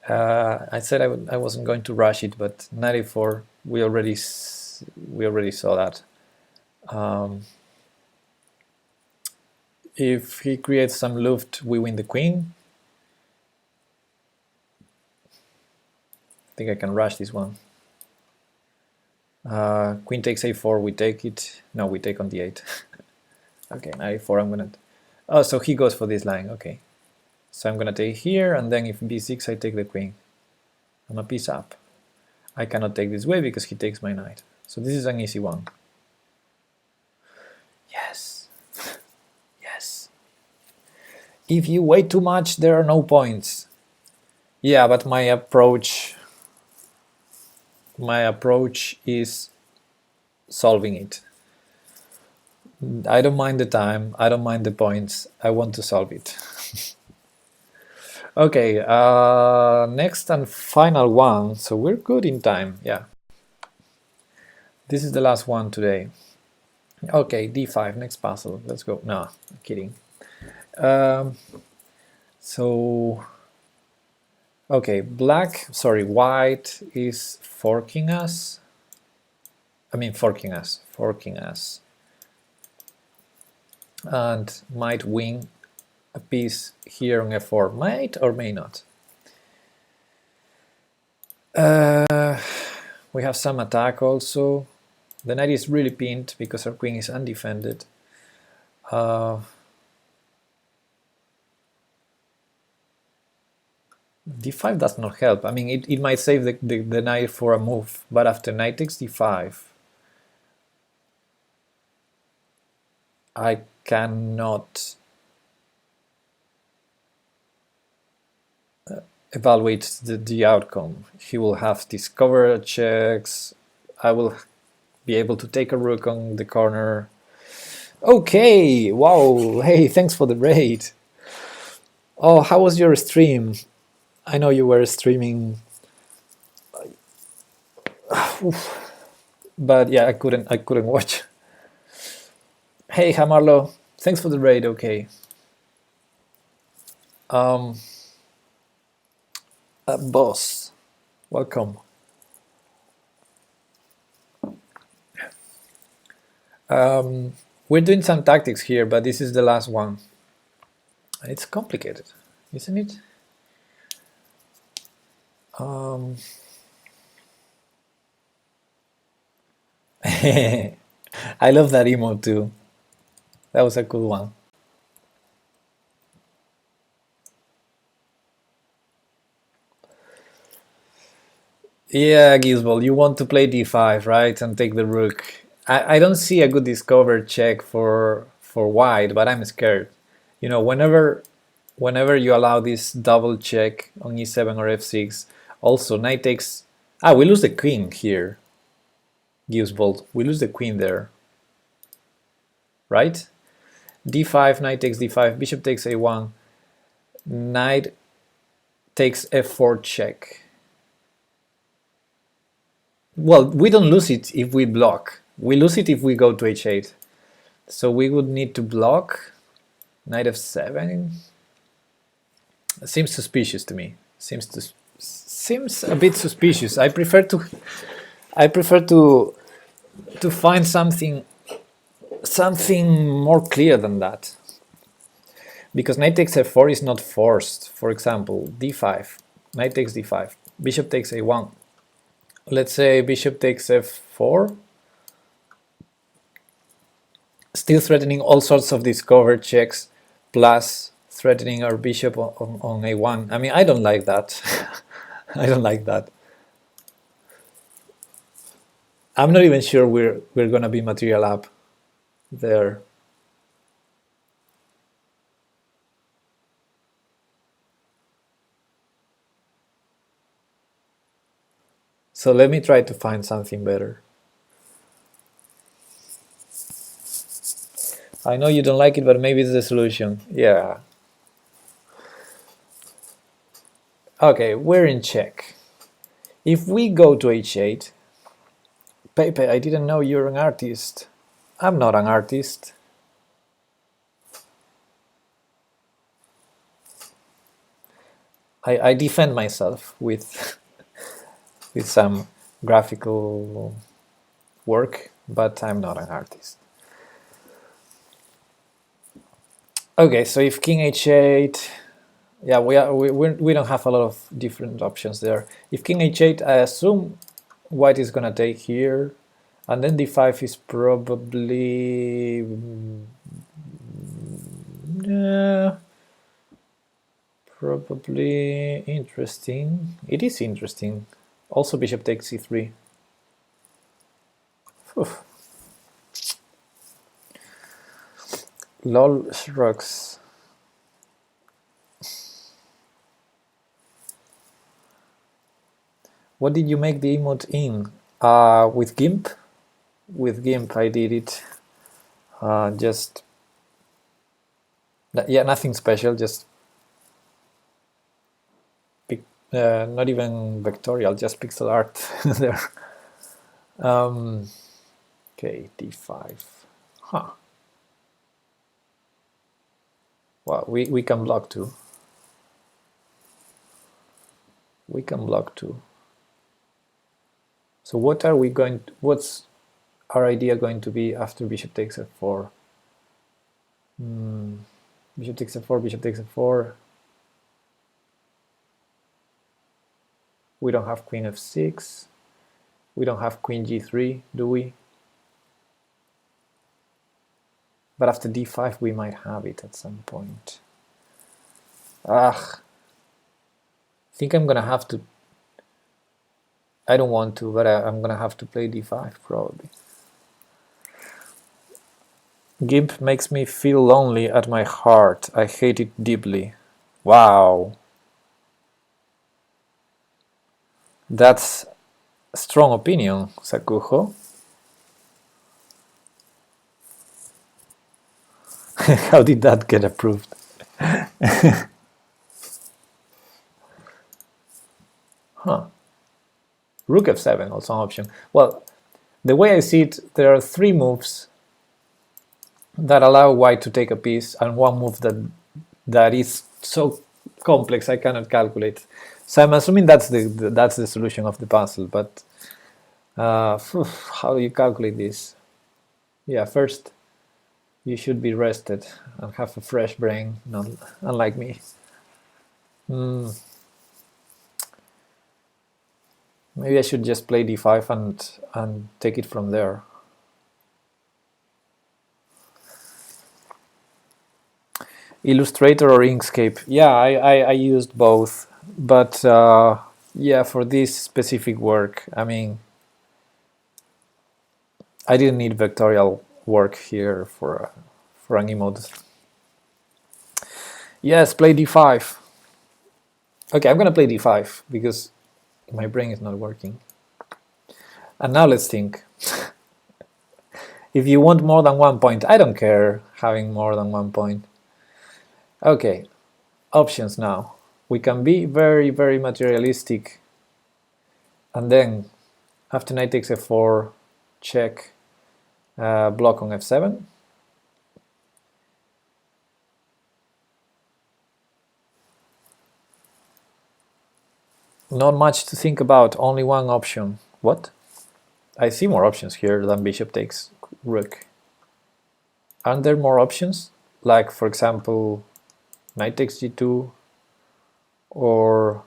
[SPEAKER 1] I said I wasn't going to rush it, but knight a4 we already saw that. If he creates some luft, we win the queen. I think I can rush this one. Queen takes a4, we take it. No, we take on d8. Okay, knight a4, I'm gonna... Oh, so he goes for this line, okay. So I'm gonna take here, and then if b6, I take the queen. I'm a piece up. I cannot take this way because he takes my knight. So this is an easy one. Yes. Yes. If you wait too much, there are no points. Yeah, but my approach is solving it. I don't mind the time, I don't mind the points, I want to solve it. Okay, next and final one, so we're good in time, yeah. This is the last one today. Okay, d5, next puzzle, let's go. No, I'm kidding. So, okay, white is forking us. Forking us. And might win a piece here on f4. Might or may not. We have some attack also. The knight is really pinned because our queen is undefended. d5 does not help. I mean, it might save the knight for a move, but after knight takes d5, I cannot evaluate the outcome. He will have discover checks. I will be able to take a rook on the corner. Okay, wow, hey, thanks for the raid. Oh, how was your stream? I know you were streaming, but yeah, I couldn't watch. Hey, Hamarlo, thanks for the raid. Okay. Boss, welcome. We're doing some tactics here, but this is the last one. It's complicated, isn't it? I love that emote too. That was a cool one. Yeah, Gizball, you want to play d5, right, and take the rook. I don't see a good discover check for white, but I'm scared. You know, whenever you allow this double check on e7 or f6, also knight takes... Ah, we lose the queen here, Gizball. We lose the queen there, right? d5, knight takes d5, bishop takes a1, knight takes f4 check. Well, we don't lose it if we block. We lose it if we go to h8. So we would need to block. Knight f7. Seems suspicious to me. Seems a bit suspicious. I prefer to find something more clear than that. Because knight takes f4 is not forced. For example, d5. Knight takes d5. Bishop takes a1. Let's say bishop takes f4, still threatening all sorts of discovered checks, plus threatening our bishop on a1. I mean, I don't like that. I don't like that. I'm not even sure we're gonna be material up there. So let me try to find something better. I know you don't like it, but maybe it's the solution. Yeah. Okay, we're in check. If we go to h8, Pepe, I didn't know you're an artist. I'm not an artist. I defend myself with with some graphical work, but I'm not an artist. Okay, so if king h8, yeah, we don't have a lot of different options there. If king h8, I assume white is gonna take here, and then d5 is probably probably interesting. It is interesting. Also, bishop takes c3. Oof. Lol shrugs. What did you make the emote in? With GIMP? With GIMP I did it. Just, yeah, nothing special, just not even vectorial, just pixel art there. Okay, d5. Huh. Well, we can block too. We can block too. So what are we going to, what's our idea going to be after bishop takes f4? Bishop takes f4, bishop takes f4. We don't have queen f6. We don't have queen g3, do we? But after d5 we might have it at some point. I think I'm gonna have to, I don't want to, but I'm gonna have to play d5 probably. GIMP makes me feel lonely at my heart. I hate it deeply. Wow. That's a strong opinion, Sakuho. How did that get approved? Huh. Rook f7, also an option. Well, the way I see it, there are three moves that allow white to take a piece, and one move that is so complex I cannot calculate. So I'm assuming that's the solution of the puzzle. But how do you calculate this? Yeah, first you should be rested and have a fresh brain, not unlike me. Maybe I should just play d5 and take it from there. Illustrator or Inkscape? Yeah, I used both, but yeah, for this specific work, I mean, I didn't need vectorial work here for an emote. Yes, play d5. Okay, I'm gonna play d5 because my brain is not working. And now let's think. If you want more than 1 point, I don't care having more than 1 point. Okay, options now. We can be very, very materialistic. And then, after knight takes f4, check, block on f7. Not much to think about, only one option. What? I see more options here than bishop takes rook. Aren't there more options? Like, for example, knight takes g2, or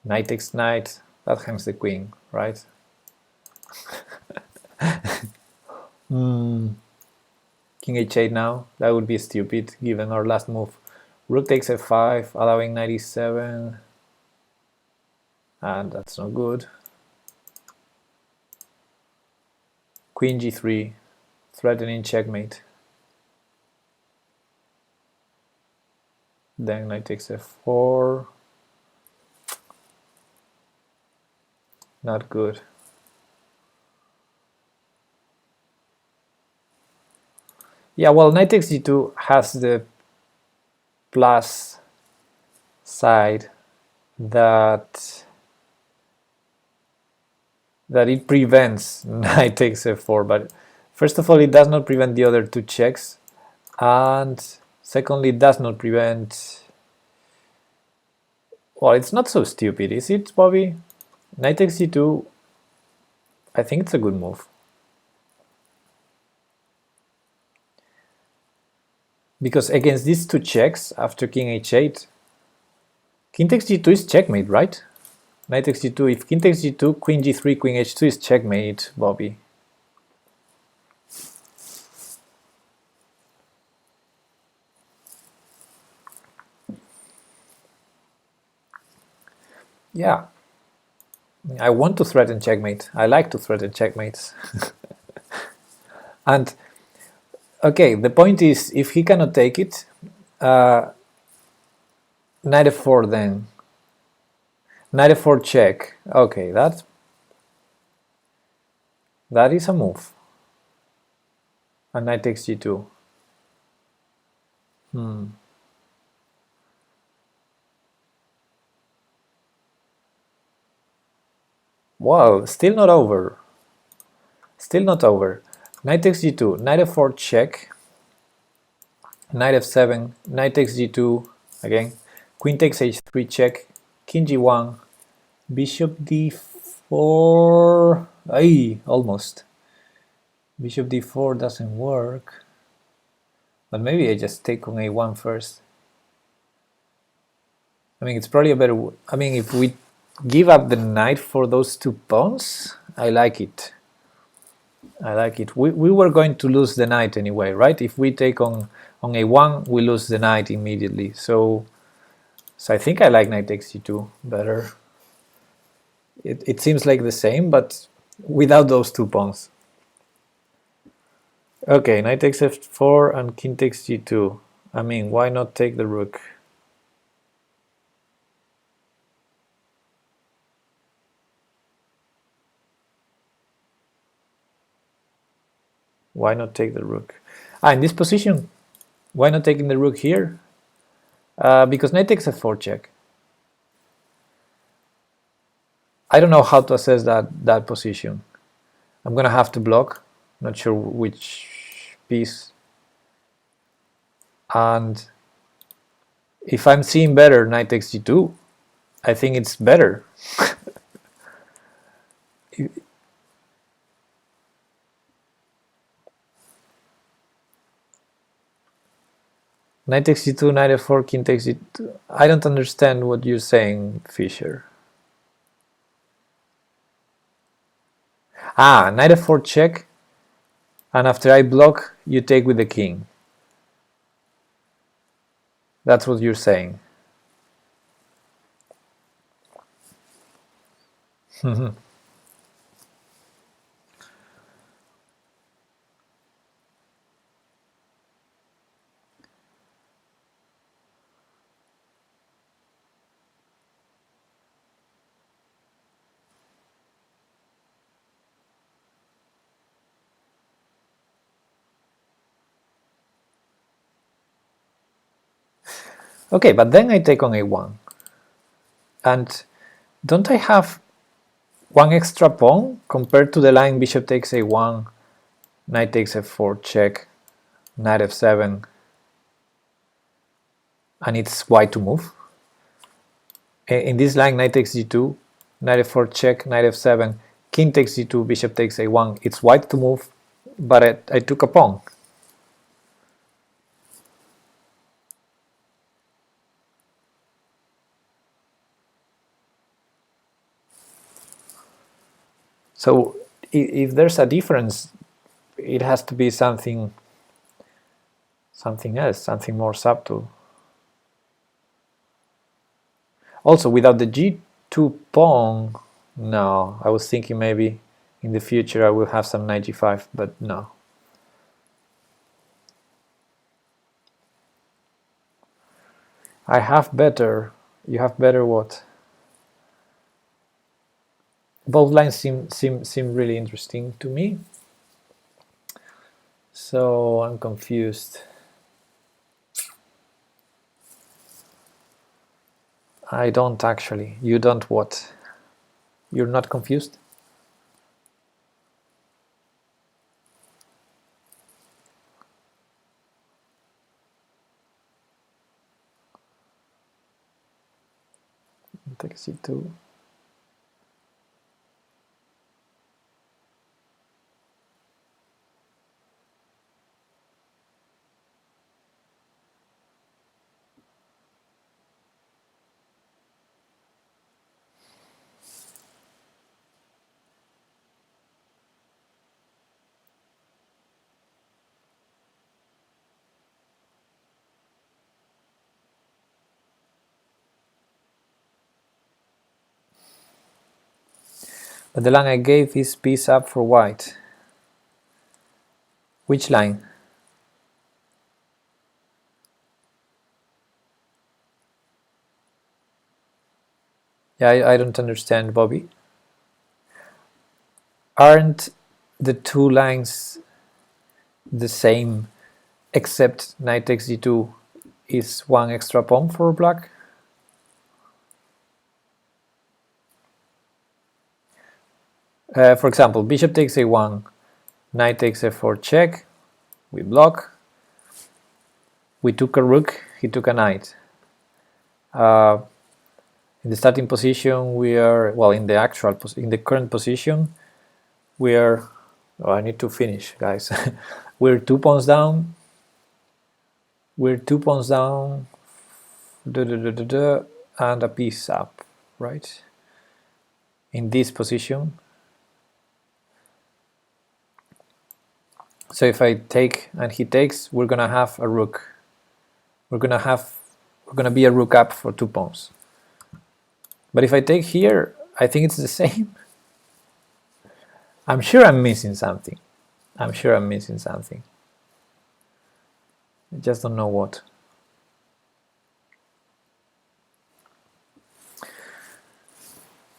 [SPEAKER 1] knight takes knight, that hangs the queen, right? King h8 now, that would be stupid given our last move. Rook takes f5, allowing knight e7, and that's not good. Queen g3, threatening checkmate. Then knight takes f4, not good. Yeah, well, knight takes g2 has the plus side that it prevents knight takes f4, but first of all, it does not prevent the other two checks, and secondly, it does not prevent. Well, it's not so stupid, is it, Bobby? Knight takes g2, I think it's a good move. Because against these two checks, after king h8, king takes g2 is checkmate, right? Knight takes g2, if king takes g2, queen g3, queen h2 is checkmate, Bobby. Yeah, I want to threaten checkmate. I like to threaten checkmates. And okay, the point is, if he cannot take it, knight f4 then. Knight f4 check. Okay, that is a move. And knight takes g2. Wow, still not over. Still not over. Knight takes g2, knight f4 check, knight f7, knight takes g2 again, queen takes h3 check, king g1, bishop d4. Ay, almost. Bishop d4 doesn't work. But maybe I just take on a1 first. I mean, it's probably a better. I mean, if we give up the knight for those two pawns, I like it. I like it. We were going to lose the knight anyway, right? If we take on a1, we lose the knight immediately. So I think I like knight takes g2 better. It seems like the same, but without those two pawns. Okay, knight takes f4 and king takes g2. I mean, why not take the rook? Why not take the rook? In this position, why not taking the rook here? Because knight takes f4 check. I don't know how to assess that position. I'm gonna have to block. Not sure which piece. And if I'm seeing better knight takes g2, I think it's better. Knight takes g2, knight f4, king takes g2. I don't understand what you're saying, Fisher. Knight f4 check, and after I block, you take with the king. That's what you're saying. Okay, but then I take on a1. And don't I have one extra pawn compared to the line bishop takes a1, knight takes f4 check, knight f7, and it's white to move? In this line, knight takes g2, knight f4 check, knight f7, king takes g2, bishop takes a1. It's white to move, but I took a pawn. So if there's a difference, it has to be something else, something more subtle. Also, without the g2 pawn, no, I was thinking maybe in the future I will have some knight g5, but no. I have better. You have better what? Both lines seem really interesting to me. So I'm confused. I don't actually. You don't what? You're not confused? Take C2. But the line I gave is piece up for white. Which line? Yeah, I don't understand, Bobby. Aren't the two lines the same, except knight takes d2 is one extra pawn for black? For example, bishop takes a1, knight takes f4 check, we block, we took a rook, he took a knight. In the starting position we are, well, in the current position we are, oh, I need to finish, guys. We're 2 pawns down, and a piece up, right? In this position. So if I take and he takes, we're gonna have a rook. We're gonna be a rook up for 2 pawns. But if I take here, I think it's the same. I'm sure I'm missing something. I just don't know what.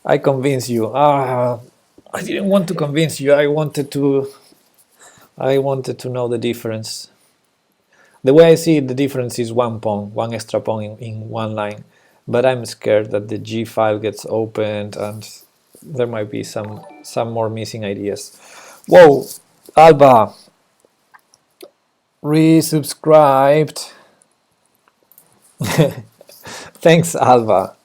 [SPEAKER 1] I convinced you. I didn't want to convince you. I wanted to know the difference. The way I see it, the difference is 1 pawn, 1 extra pawn in one line. But I'm scared that the G file gets opened and there might be some more missing ideas. Whoa, Alba resubscribed. Thanks, Alba.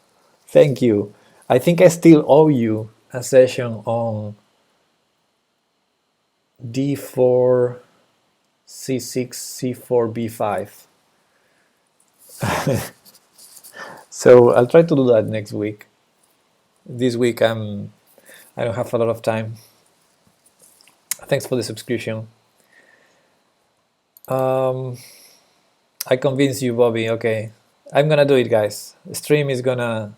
[SPEAKER 1] Thank you. I think I still owe you a session on d4, c6, c4, b5. So I'll try to do that next week. This week I don't have a lot of time. Thanks for the subscription. I convinced you, Bobby. Okay, I'm gonna do it, guys. The stream is gonna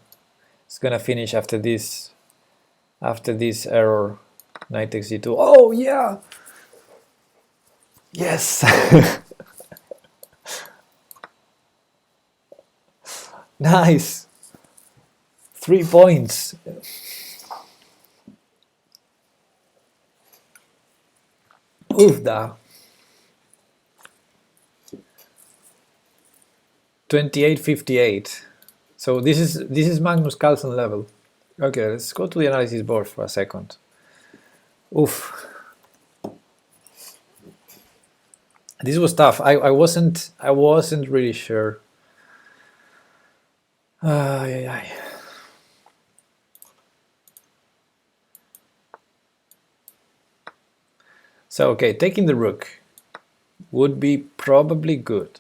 [SPEAKER 1] finish after this error. Knight takes d2. Oh yeah. Yes. Nice. 3 points. Oofda. 28.58. So this is Magnus Carlsen level. Okay, let's go to the analysis board for a second. Oof. This was tough. I wasn't really sure. So okay, taking the rook would be probably good.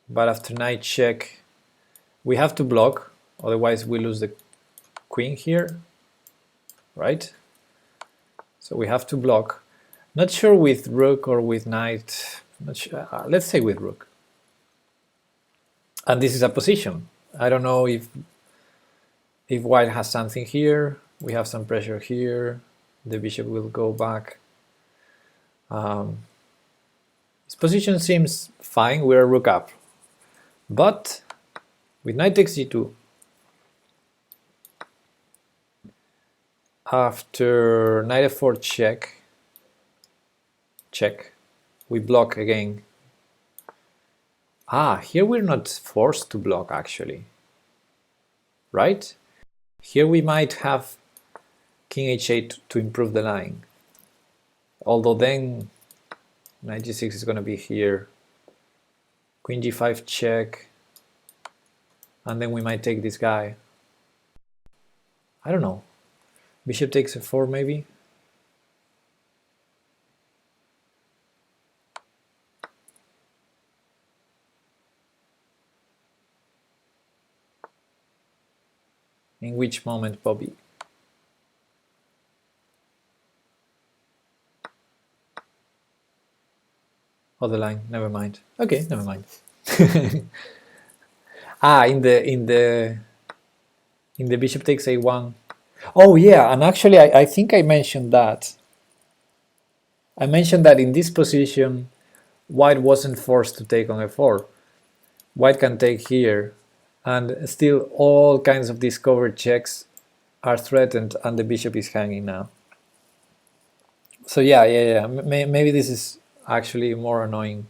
[SPEAKER 1] But after knight check, we have to block, otherwise we lose the queen here, right? So we have to block. Not sure with rook or with knight. Not sure. Let's say with rook. And this is a position. I don't know if white has something here. We have some pressure here. The bishop will go back. This position seems fine. We're rook up. But with knight takes g2, after knight f4 check, We block again. Ah, here we're not forced to block actually, right? Here we might have king h8 to improve the line. Although then knight g6 is going to be here. Queen g5 check. And then we might take this guy. I don't know. Bishop takes f4 maybe. In which moment, Bobby? Oh, the line. Never mind. Okay, never mind. Ah, in the bishop takes a1. Oh yeah, and actually I think I mentioned that. I mentioned that in this position, white wasn't forced to take on f4. White can take here, and still all kinds of discovered checks are threatened, and the bishop is hanging now. So yeah. Maybe this is actually more annoying.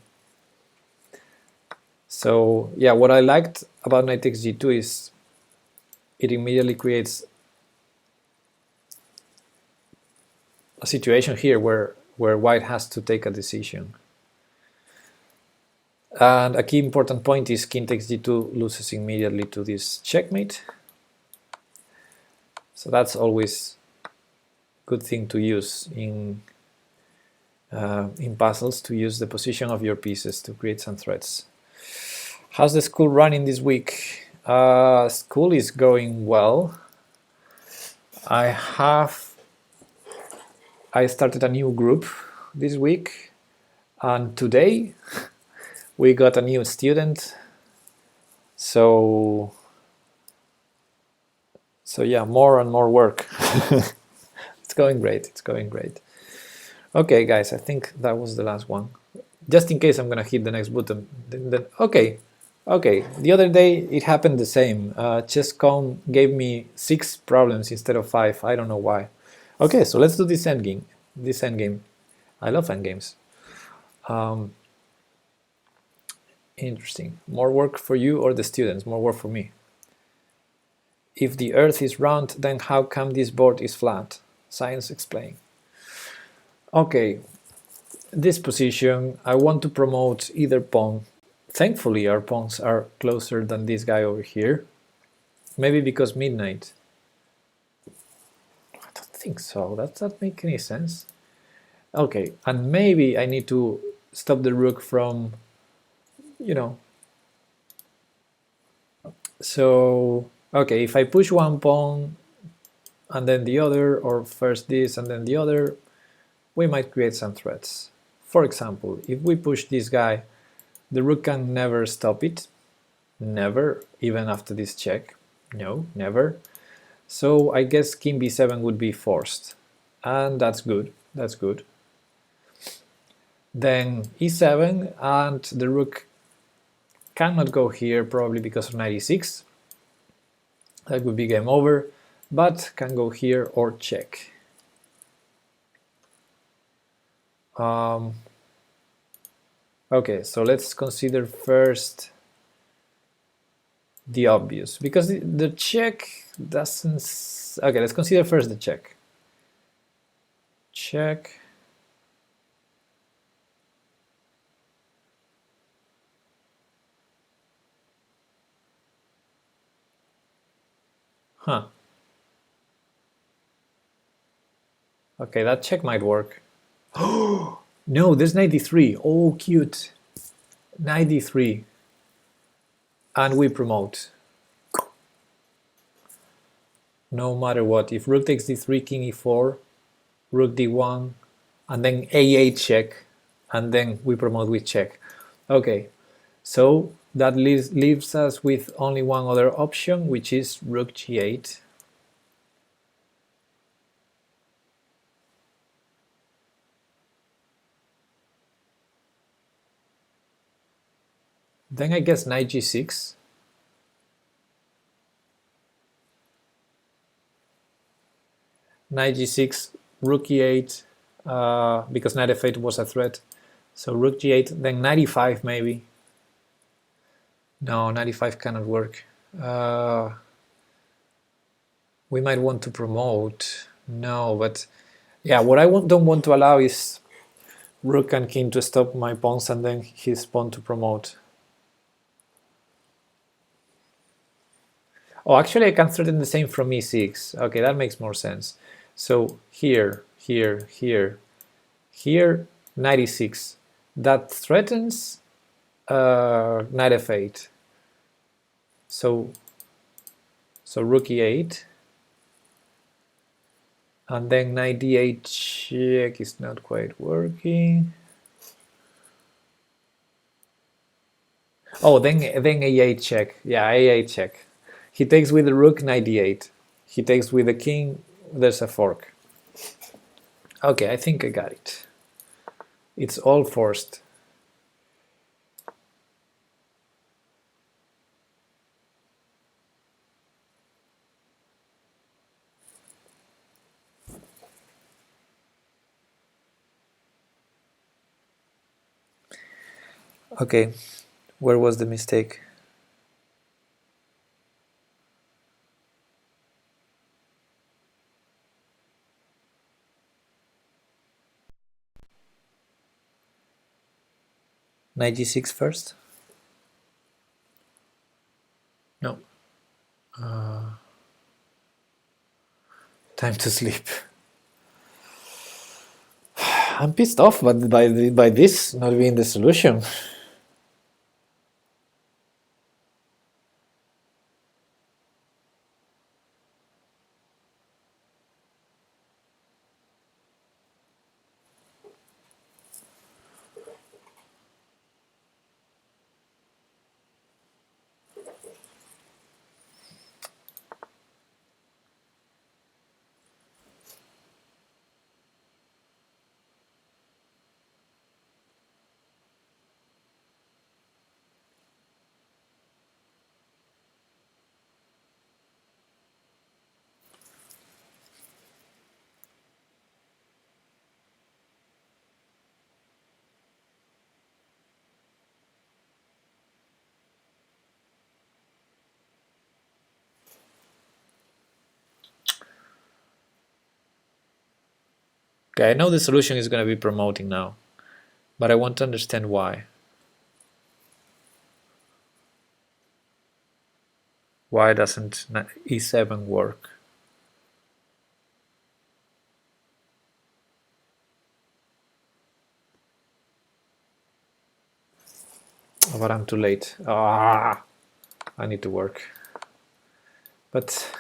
[SPEAKER 1] So yeah, what I liked about knight takes g2 is it immediately creates a situation here where white has to take a decision. And a key important point is king takes g2 loses immediately to this checkmate. So that's always a good thing to use in puzzles, to use the position of your pieces to create some threats. How's the school running this week? School is going well. I started a new group this week, and today we got a new student. So yeah, more and more work. It's going great. It's going great. Okay, guys, I think that was the last one. Just in case I'm gonna hit the next button. Okay. The other day it happened the same. ChessCon gave me 6 problems instead of 5. I don't know why. Okay, so let's do this endgame. I love endgames. Interesting. More work for you or the students? More work for me. If the Earth is round, then how come this board is flat? Science explain. Okay, this position, I want to promote either pawn. Thankfully, our pawns are closer than this guy over here. Maybe because midnight. I don't think so. That doesn't make any sense. Okay, and maybe I need to stop the rook from, you know. So, okay, if I push one pawn and then the other, or first this and then the other, we might create some threats. For example, if we push this guy, the rook can never stop it. Never, even after this check. No, never. So I guess king b7 would be forced. And that's good. That's good. Then e7, and the rook cannot go here, probably because of knight e6. That would be game over, but can go here or check. Okay, so let's consider first the obvious, because the check doesn't... Okay, let's consider first the check. Check. Huh. Okay, that check might work. Oh, no, there's knight d3. Oh, cute. Knight d3. And we promote. No matter what. If rook takes d3, king e4, rook d1, and then a8 check, and then we promote with check. Okay, so that leaves us with only one other option, which is rook g8. Then I guess knight g6. Knight g6, rook e8, because knight f8 was a threat. So rook g8, then 95 maybe. No, 95 cannot work. We might want to promote. No, but yeah, what I don't want to allow is rook and king to stop my pawns and then his pawn to promote. Oh, actually I can threaten the same from e6. Okay, that makes more sense. So here, here, here, here, 96. That threatens knight f8. So rook e8. And then knight d8 check is not quite working. Oh, then a8 check. Yeah, a8 check. He takes with the rook, knight d8. He takes with the king, there's a fork. Okay, I think I got it. It's all forced. Okay, where was the mistake? Knight g6 first? No. Time to sleep. I'm pissed off by this not being the solution. Okay, I know the solution is going to be promoting now, but I want to understand why. Why doesn't e7 work? Oh, but I'm too late. Ah, I need to work. But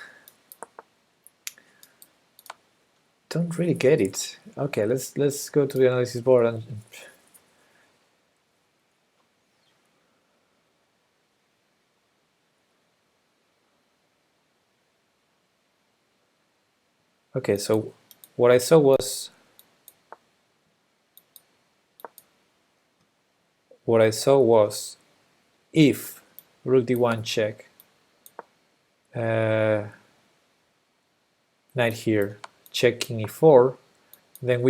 [SPEAKER 1] don't really get it. Okay, let's go to the analysis board and okay, so what I saw was if rook d1 check, knight here, check king e4, then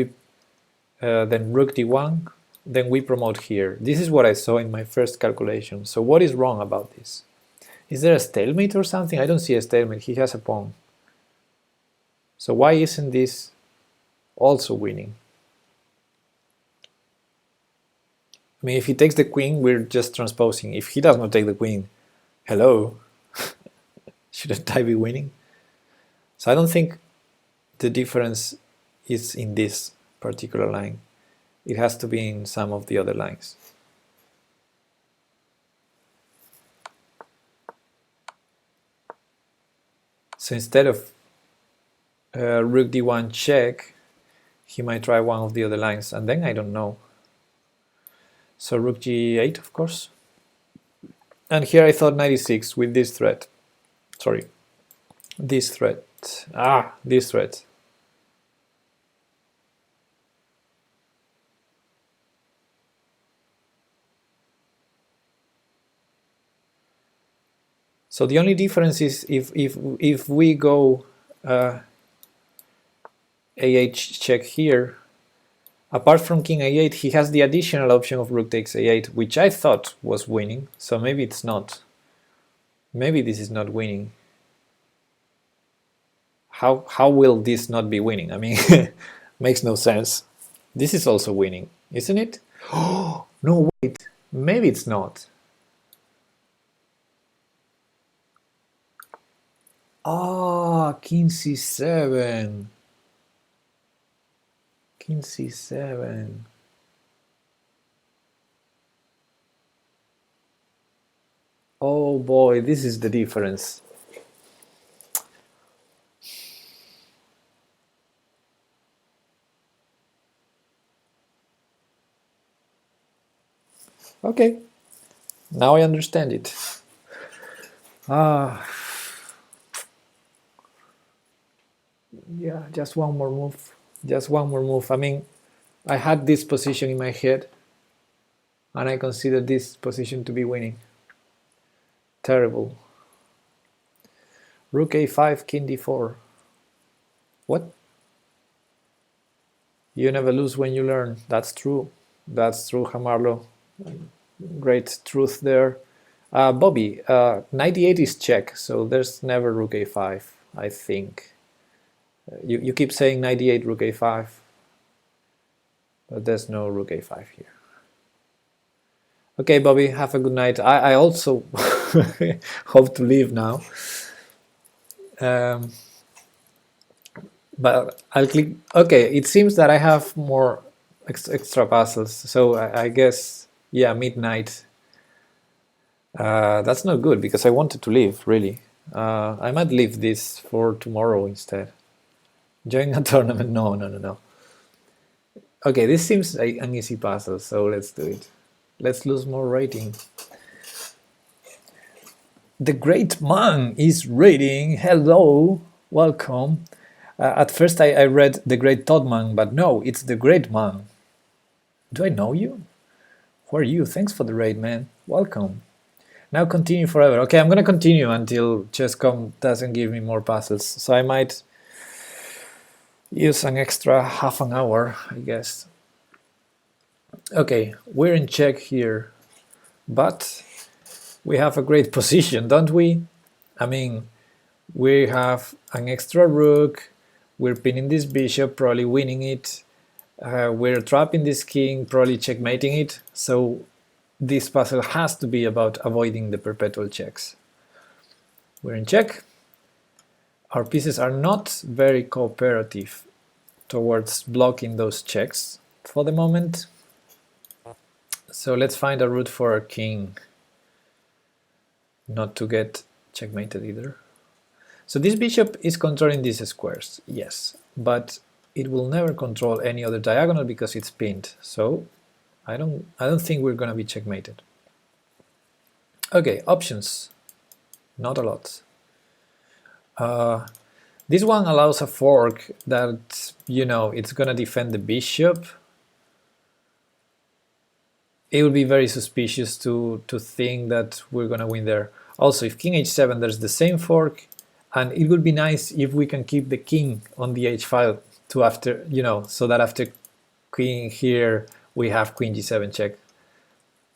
[SPEAKER 1] then rook d1, then we promote here. This is what I saw in my first calculation. So what is wrong about this? Is there a stalemate or something? I don't see a stalemate. He has a pawn. So why isn't this also winning? I mean, if he takes the queen, we're just transposing. If he does not take the queen, hello, shouldn't I be winning? So I don't think the difference is in this particular line. It has to be in some of the other lines. So instead of rook d1 check, he might try one of the other lines, and then I don't know. So rook g8, of course. And here I thought 96 with this threat. Sorry, this threat. This threat. So the only difference is if we go AH check here, Apart from king a8, he has the additional option of rook takes a8, which I thought was winning, so maybe it's not. Maybe this is not winning. How will this not be winning? I mean, makes no sense. This is also winning, isn't it? Oh, no, wait, maybe it's not. Ah, king c7. King c7. Oh boy, this is the difference. Okay, now I understand it. Ah, yeah, just one more move. Just one more move. I mean, I had this position in my head, and I considered this position to be winning. Terrible. Rook a5, king d4. What? You never lose when you learn. That's true. That's true, Jamarlo. Great truth there. Bobby, knight e8 is check, so there's never rook a5, I think. You keep saying knight e8, rook a5, but there's no rook a5 here. Okay, Bobby, have a good night. I also hope to leave now. But I'll click. Okay, it seems that I have more extra puzzles, so I guess, yeah, midnight. That's not good because I wanted to leave, really. I might leave this for tomorrow instead. Join a tournament? No, no, no, no. Okay, this seems an easy puzzle, so let's do it. Let's lose more rating. The Great Man is reading. Hello, welcome. At first I read The Great Todman, but no, it's The Great Man. Do I know you? Who are you? Thanks for the raid, man. Welcome. Now continue forever. Okay, I'm gonna continue until Chess.com doesn't give me more puzzles. So I might use an extra half an hour, I guess. Okay, we're in check here, but we have a great position, don't we? I mean, we have an extra rook, we're pinning this bishop, probably winning it, we're trapping this king, probably checkmating it, so this puzzle has to be about avoiding the perpetual checks. We're in check. Our pieces are not very cooperative towards blocking those checks for the moment. So let's find a route for our king not to get checkmated either. So this bishop is controlling these squares, yes, but it will never control any other diagonal because it's pinned. So I don't think we're gonna be checkmated. Okay, options. Not a lot. This one allows a fork that, you know, it's gonna defend the bishop. It would be very suspicious to think that we're gonna win there. Also, if king h7, there's the same fork, and it would be nice if we can keep the king on the h file to after, you know, so that after queen here we have queen g7 check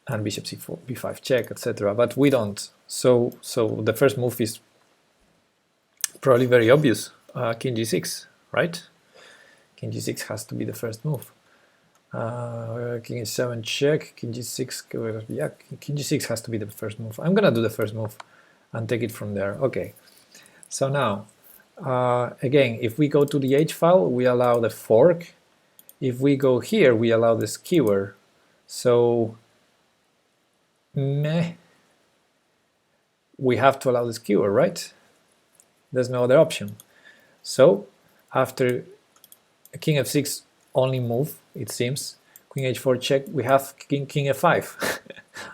[SPEAKER 1] and bishop c4, b5 check, etc. But we don't. So the first move is probably very obvious. King g6, right? King g6 has to be the first move. King h7 check, king g6, yeah, king g6 has to be the first move. I'm gonna do the first move and take it from there. Okay, so now, again, if we go to the h file, we allow the fork. If we go here, we allow the skewer. So, meh, we have to allow the skewer, right? There's no other option. So, after king f6 only move, it seems, queen h4 check, we have king f5,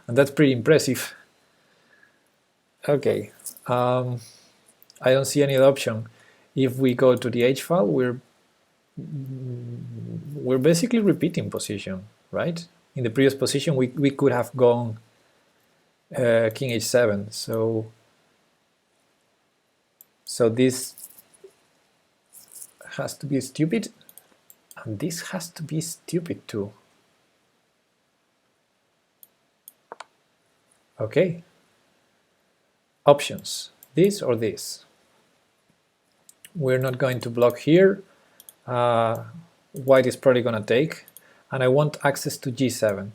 [SPEAKER 1] and that's pretty impressive. Okay, I don't see any other option. If we go to the h file, we're basically repeating position, right? In the previous position, we could have gone king h7, so this has to be stupid. And this has to be stupid too. Okay. Options, this or this. We're not going to block here. White is probably going to take, and I want access to g7.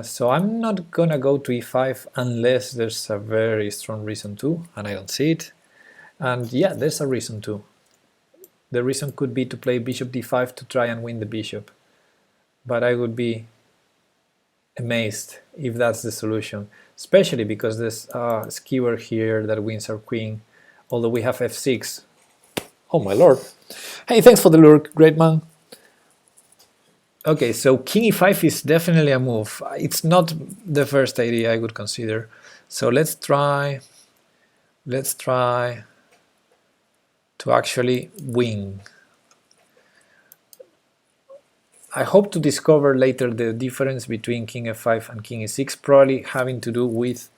[SPEAKER 1] So I'm not going to go to e5 unless there's a very strong reason to, and I don't see it. And yeah, there's a reason to. The reason could be to play bishop d5 to try and win the bishop. But I would be amazed if that's the solution, especially because there's a skewer here that wins our queen, although we have f6. Oh my lord. Hey, thanks for the lurk, great man. Okay, so king e5 is definitely a move. It's not the first idea I would consider. So let's try to actually win. I hope to discover later the difference between king f5 and king e6, probably having to do with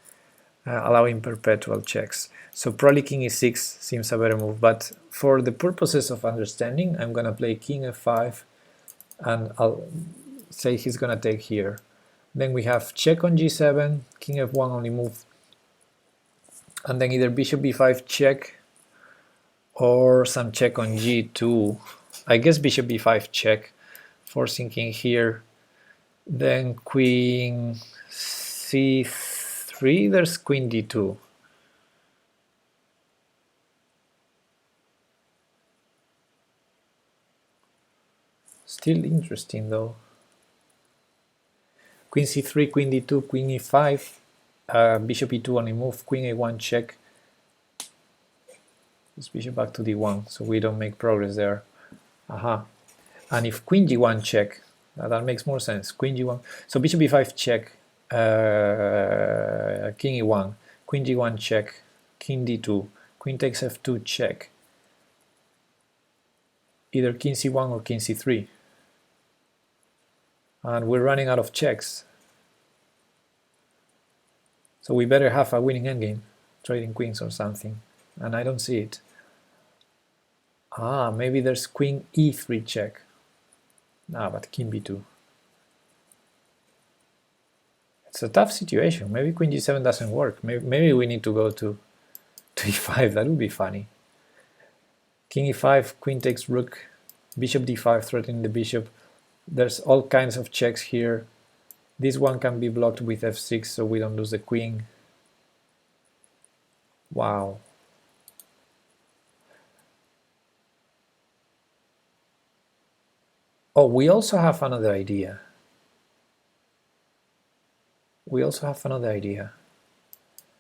[SPEAKER 1] allowing perpetual checks. So probably king e6 seems a better move, but for the purposes of understanding, I'm gonna play king f5 and I'll say he's gonna take here. Then we have check on g7, king f1 only move, and then either bishop b5 check or some check on g2. I guess bishop b5 check, forcing king here. Then queen c3, there's queen d2. Still interesting though. Queen c3, queen d2, queen e5, bishop e2 only move, queen a1 check. This bishop back to d1, so we don't make progress there. Aha. And if queen g1 check, that makes more sense. Queen g1, so bishop e5 check, king e1, queen g1 check, king d2, queen takes f2 check. Either king c1 or king c3. And we're running out of checks. So we better have a winning endgame, trading queens or something. And I don't see it. Ah, maybe there's queen e3 check. Ah, but king b2. It's a tough situation. Maybe queen g7 doesn't work. Maybe we need to go to e5. That would be funny. King e5, queen takes rook, bishop d5, threatening the bishop. There's all kinds of checks here. This one can be blocked with f6 so we don't lose the queen. Wow. Oh, we also have another idea.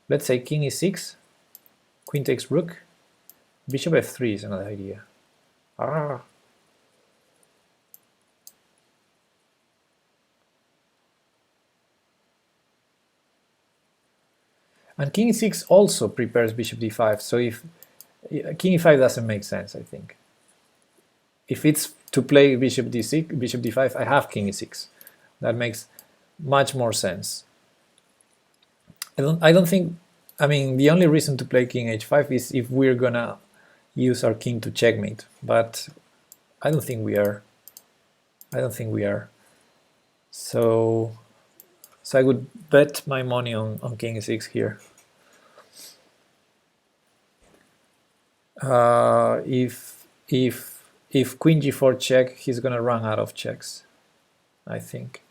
[SPEAKER 1] Let's say king e6, queen takes rook, bishop f3 is another idea. Ah. And king e6 also prepares bishop d5, so if king e5 doesn't make sense, I think. If it's to play bishop d6, bishop d5, I have king e6. That makes much more sense. I don't think, I mean, the only reason to play king h5 is if we're gonna use our king to checkmate, but I don't think we are. So I would bet my money on king e6 here. If queen g4 check, he's gonna run out of checks, I think.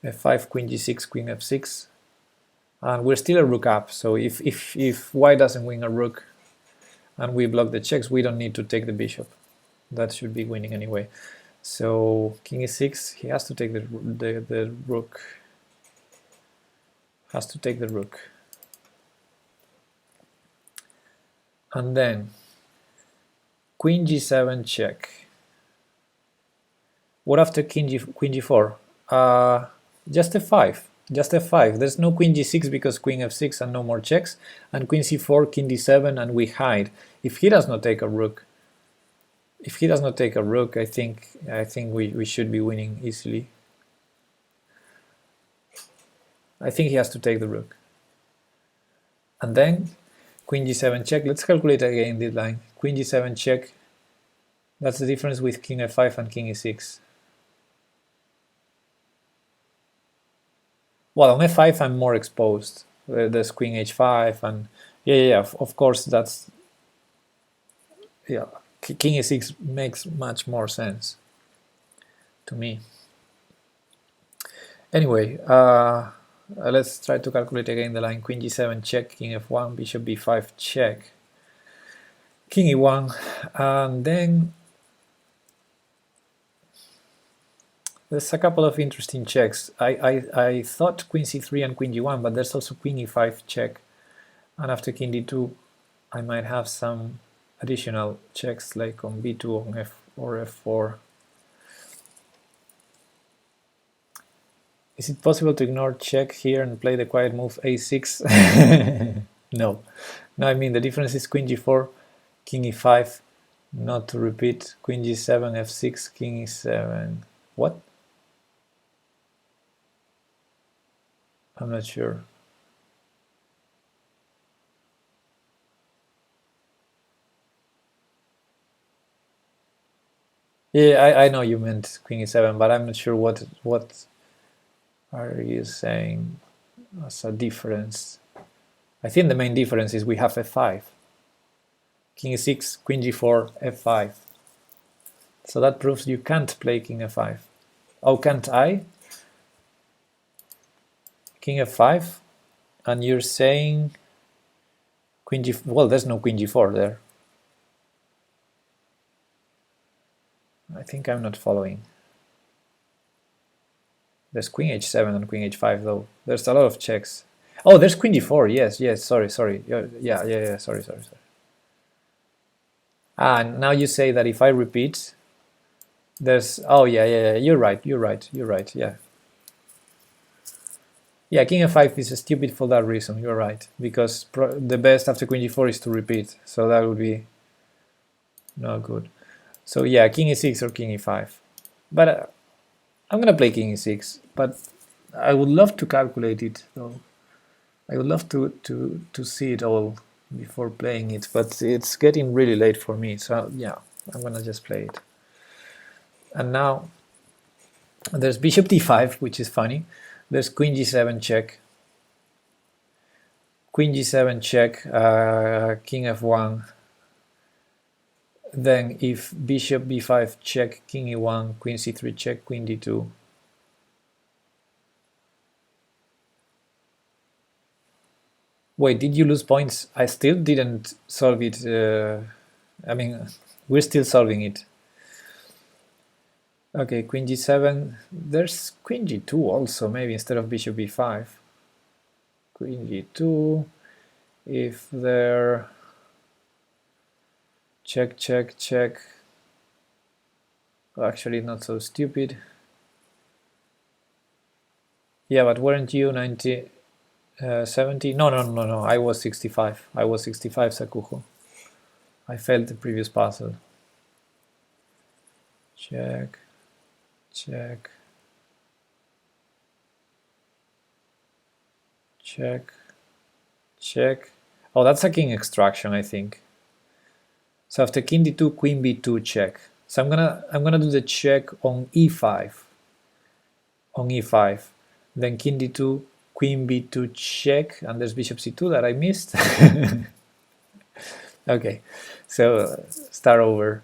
[SPEAKER 1] f5, queen g6, queen f6, and we're still a rook up. So if white doesn't win a rook and we block the checks, we don't need to take the bishop. That should be winning anyway. So king e6, he has to take the rook. Has to take the rook. And then queen g7 check. What after queen g4? Just f5. Just f5. There's no queen g6 because queen f6 and no more checks. And queen c4, king d7, and we hide. If he does not take a rook, I think we should be winning easily. I think he has to take the rook. And then queen g7 check. Let's calculate again this line. Queen g7 check. That's the difference with king f5 and king e6. Well, on f5 I'm more exposed. There's queen h5 and yeah, of course that's, yeah, king e6 makes much more sense to me. Anyway, let's try to calculate again the line. Queen g7 check, king f1, bishop b5 check, king e1, and then there's a couple of interesting checks. I thought queen c3 and queen g1, but there's also queen e5 check, and after king d2 I might have some additional checks like on b2 on f or f4. Is it possible to ignore check here and play the quiet move a6? No. No, I mean the difference is queen g4, king e5, not to repeat, queen g7, f6, king e7. What? I'm not sure. Yeah, I know you meant queen e7, but I'm not sure what are you saying as a difference. I think the main difference is we have f5. King e6, queen g4, f5. So that proves you can't play king f5. Oh, can't I? King f5, and you're saying queen g4. Well, there's no queen g4 there. I think I'm not following. There's queen h7 and queen h5 though. There's a lot of checks. Oh, there's queen d4. Yes. Sorry. Yeah. Sorry. Ah, now you say that if I repeat, there's. Oh yeah. You're right. Yeah. Yeah, king f5 is stupid for that reason. You're right, because the best after queen g4 is to repeat. So that would be not good. So yeah, king e6 or king e5. But I'm gonna play king e6. But I would love to calculate it though. I would love to see it all before playing it, but it's getting really late for me. So yeah, I'm gonna just play it. And now there's bishop d5, which is funny. There's queen g7 check. Queen g7 check, king f1. Then if bishop b5 check, king e1, queen c3 check, queen d2. Wait, did you lose points? I still didn't solve it. I mean, we're still solving it. Okay, queen g7. There's queen g2 also, maybe instead of bishop b5. Queen g2. If there... Check. Actually, not so stupid. Yeah, but weren't you 90... 70? No. I was 65. I was 65, Sakujo. I failed the previous puzzle. Check. Oh, that's a king extraction, I think. So after king d2, queen b2 check. So I'm gonna do the check on e5. On e5. Then king d2, queen b2 check, and there's bishop c2 that I missed. Okay, so start over.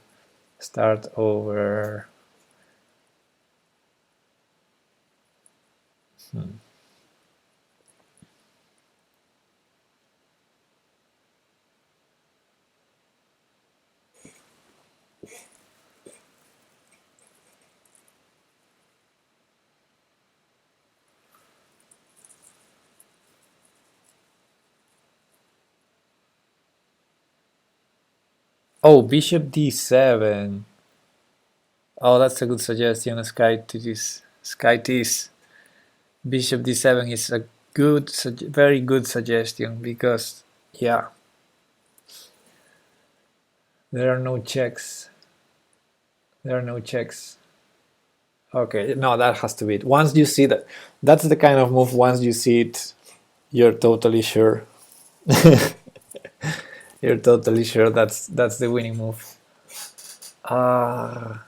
[SPEAKER 1] Oh, bishop d7. Oh, that's a good suggestion, SkyTease. Bishop d7 is a good, very good suggestion, because, yeah, there are no checks. Okay, no, that has to be it. Once you see that, that's the kind of move, once you see it, you're totally sure. You're totally sure that's the winning move. No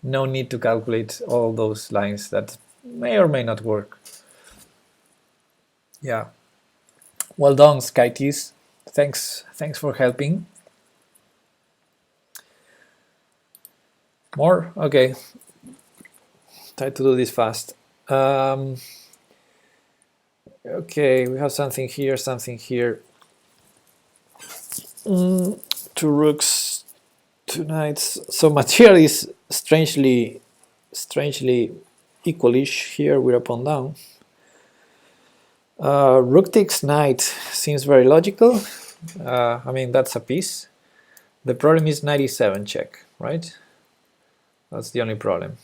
[SPEAKER 1] need to calculate all those lines that may or may not work. Yeah. Well done, Skytis. Thanks for helping. More? Okay. Try to do this fast. Okay, we have something here, something here. Two rooks, two knights. So material is strangely equalish here with a pawn down. Rook takes knight seems very logical. I mean, that's a piece. The problem is knight e7 check, right? That's the only problem.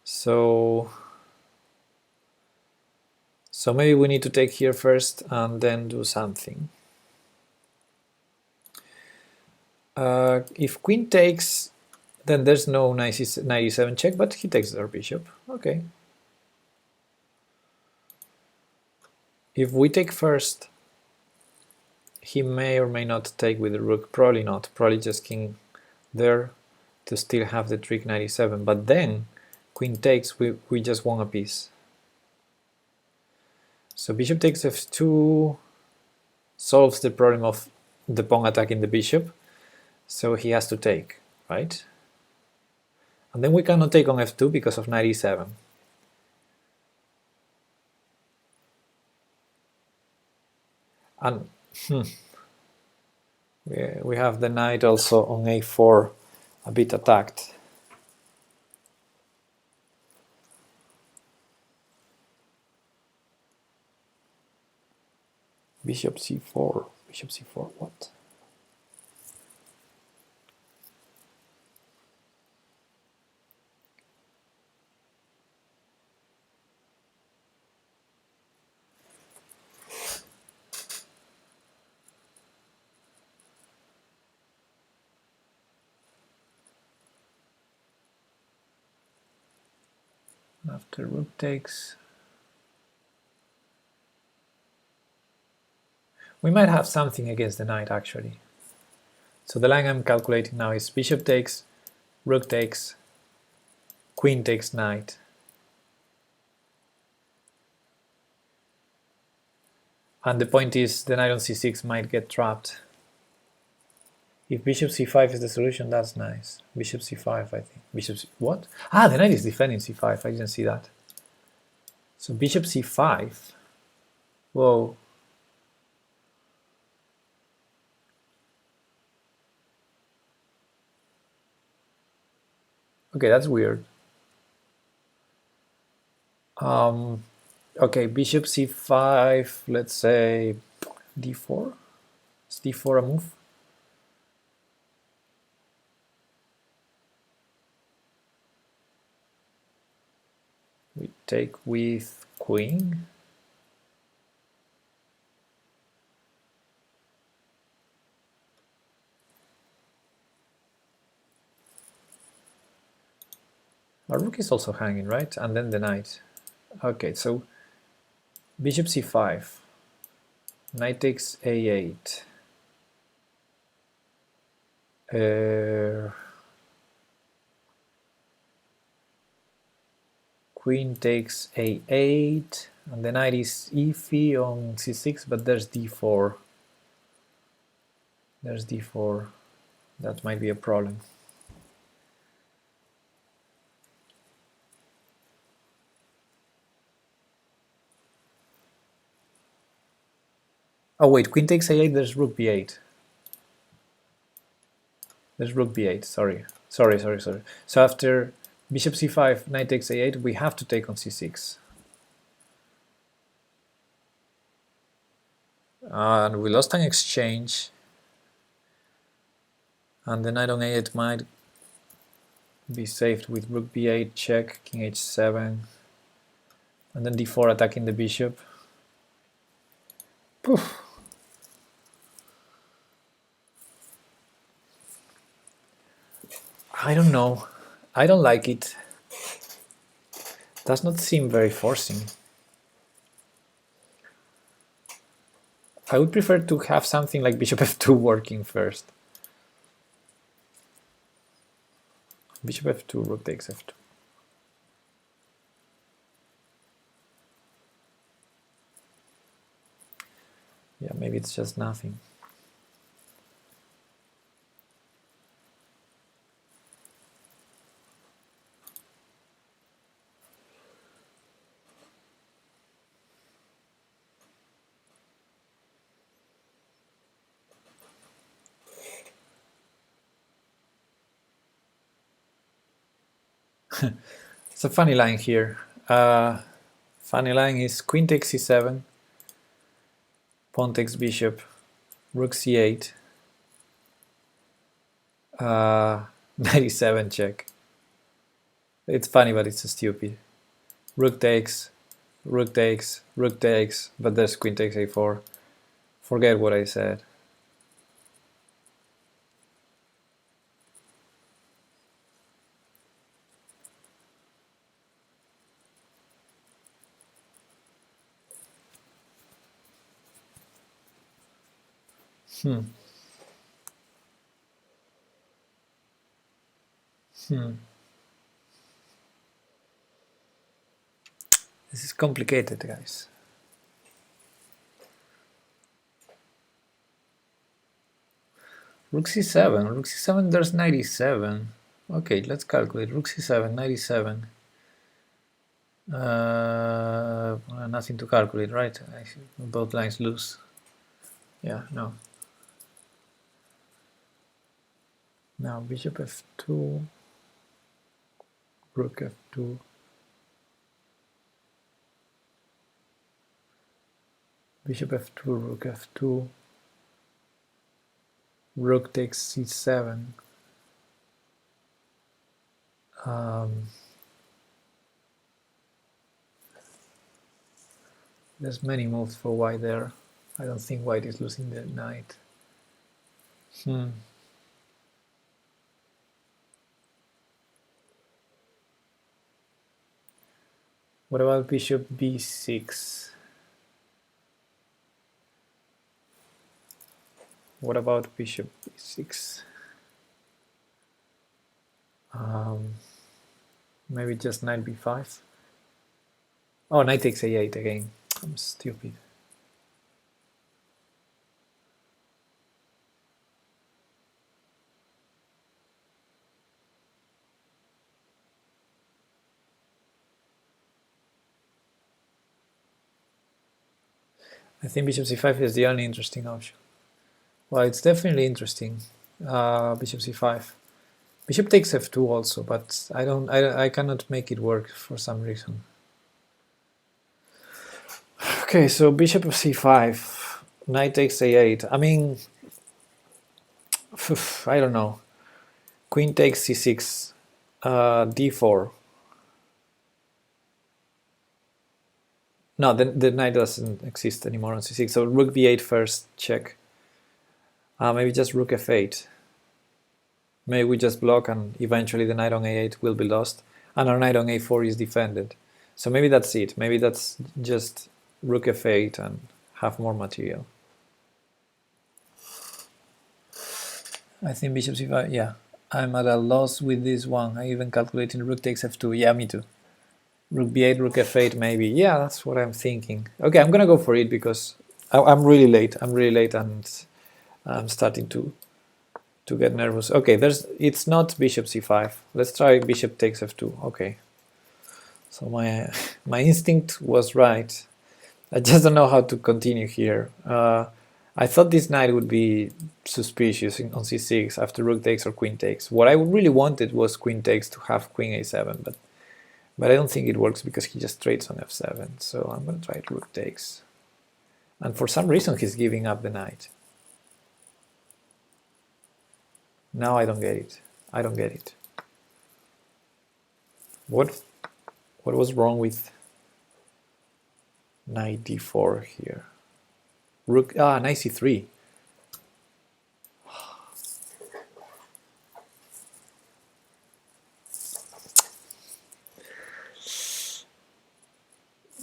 [SPEAKER 1] So maybe we need to take here first and then do something. If queen takes, then there's no knight e7 check, but he takes their bishop. Okay. If we take first, he may or may not take with the rook. Probably not. Probably just king there to still have the trick knight e7. But then queen takes, we just won a piece. So bishop takes f2 solves the problem of the pawn attacking the bishop. So he has to take, right? And then we cannot take on f2 because of knight e7. And we have the knight also on a4 a bit attacked. Bishop c4, bishop c4, what? After rook takes, we might have something against the knight actually. So the line I'm calculating now is bishop takes, rook takes, queen takes knight. And the point is the knight on c6 might get trapped. If bishop c5 is the solution, that's nice. Bishop c5, I think. Bishop c what? Ah, the knight is defending c5. I didn't see that. So bishop c5. Whoa. Okay, that's weird. Okay, bishop c5, let's say d4. Is d4 a move? We take with queen. Our rook is also hanging, right? And then the knight. Okay, so bishop c5. Knight takes a8. Queen takes a8, and the knight is iffy on c6, but there's d4. There's d4. That might be a problem. Oh wait, queen takes a8, there's rook b8. There's rook b8, sorry. So after bishop c5, knight takes a8, we have to take on c6. And we lost an exchange. And the knight on a8 might be saved with rook b8 check, king h7, and then d4 attacking the bishop. Poof. I don't know. I don't like it. Does not seem very forcing. I would prefer to have something like bishop f2 working first. Bishop f2, rook takes f2. Yeah, maybe it's just nothing. It's a funny line here. Funny line is queen takes c7, pawn takes bishop, rook c8, 97 check. It's funny, but it's stupid. Rook takes, rook takes, rook takes, but there's queen takes a4. Forget what I said. Hmm. This is complicated, guys. Rook c7, rook c7, there's 97. Okay, let's calculate. Rook c7, 97. Nothing to calculate, right? Both lines lose. Yeah, no. Now bishop f2, rook f2. Bishop f2, rook f2. Rook takes c7. There's many moves for white there. I don't think white is losing the knight. What about bishop b6? What about bishop b6? Maybe just knight b5. Oh, knight takes a8 again. I'm stupid. I think bishop c5 is the only interesting option. Well, it's definitely interesting. Bishop c5. Bishop takes f2 also, but I cannot make it work for some reason. Okay, so bishop of c5, knight takes a8. I mean, I don't know. Queen takes c6, d4. No, the knight doesn't exist anymore on c6. So rook b8 first, check. Maybe just rook f8. Maybe we just block and eventually the knight on a8 will be lost. And our knight on a4 is defended. So maybe that's it. Maybe that's just rook f8 and have more material. I think bishop c5, yeah. I'm at a loss with this one. I even calculating rook takes f2. Yeah, me too. Rook b8, rook f8 maybe. Yeah, that's what I'm thinking. Okay, I'm gonna go for it because I'm really late. I'm really late and I'm starting to get nervous. Okay, it's not bishop c5. Let's try bishop takes f2. Okay. So my instinct was right. I just don't know how to continue here. I thought this knight would be suspicious on c6 after rook takes or queen takes. What I really wanted was queen takes to have queen a7, but I don't think it works because he just trades on f7. So I'm going to try rook takes. And for some reason he's giving up the knight. Now I don't get it. I don't get it. What was wrong with knight d4 here? Rook, knight c3.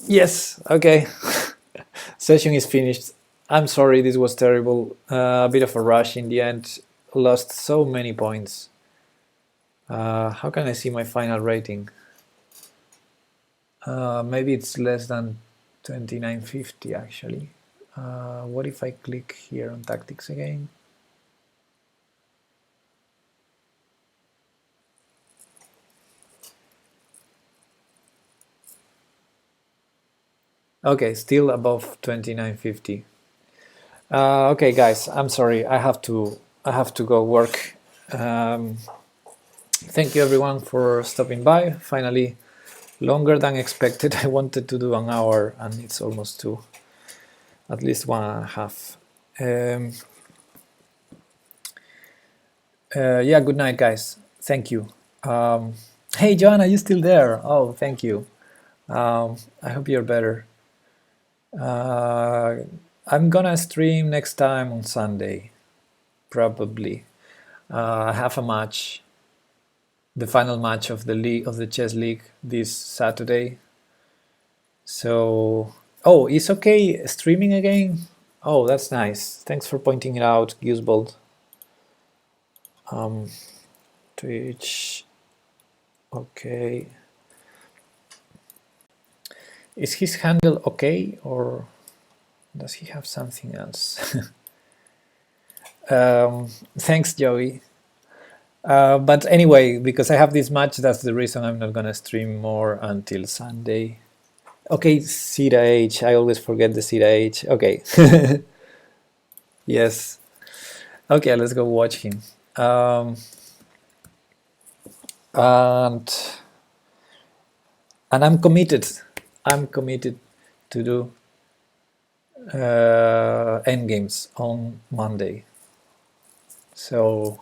[SPEAKER 1] Yes, okay. Session is finished. I'm sorry, this was terrible. A bit of a rush in the end. Lost so many points. How can I see my final rating? Maybe it's less than 2950 actually. What if I click here on tactics again? Okay, still above 2950. Okay, guys, I'm sorry. I have to go work. Thank you everyone for stopping by. Finally, longer than expected. I wanted to do an hour, and it's almost two. At least 1.5. Yeah. Good night, guys. Thank you. Hey, Joanna, you still there? Oh, thank you. I hope you're better. I'm gonna stream next time on Sunday, probably. I have a match, the final match of the league, of the chess league, this Saturday. So, oh, it's okay streaming again. Oh, that's nice. Thanks for pointing it out, Gusbold. Twitch. Okay. Is his handle okay, or does he have something else? Thanks, Joey. But anyway, because I have this match, that's the reason I'm not gonna stream more until Sunday. Okay, Sita H. I always forget the Sita H. Okay. Yes. Okay, let's go watch him. And I'm committed. I'm committed to do endgames on Monday. So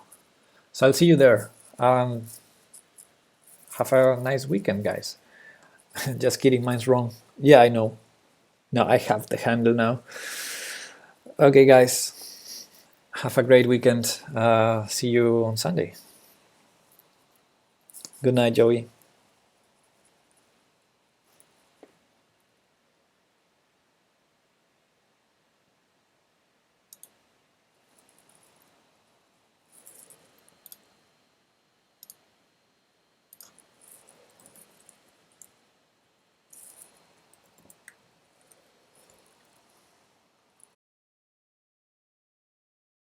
[SPEAKER 1] I'll see you there. Have a nice weekend, guys. Just kidding, mine's wrong. Yeah, I know. No, I have the handle now. Okay, guys. Have a great weekend. See you on Sunday. Good night, Joey.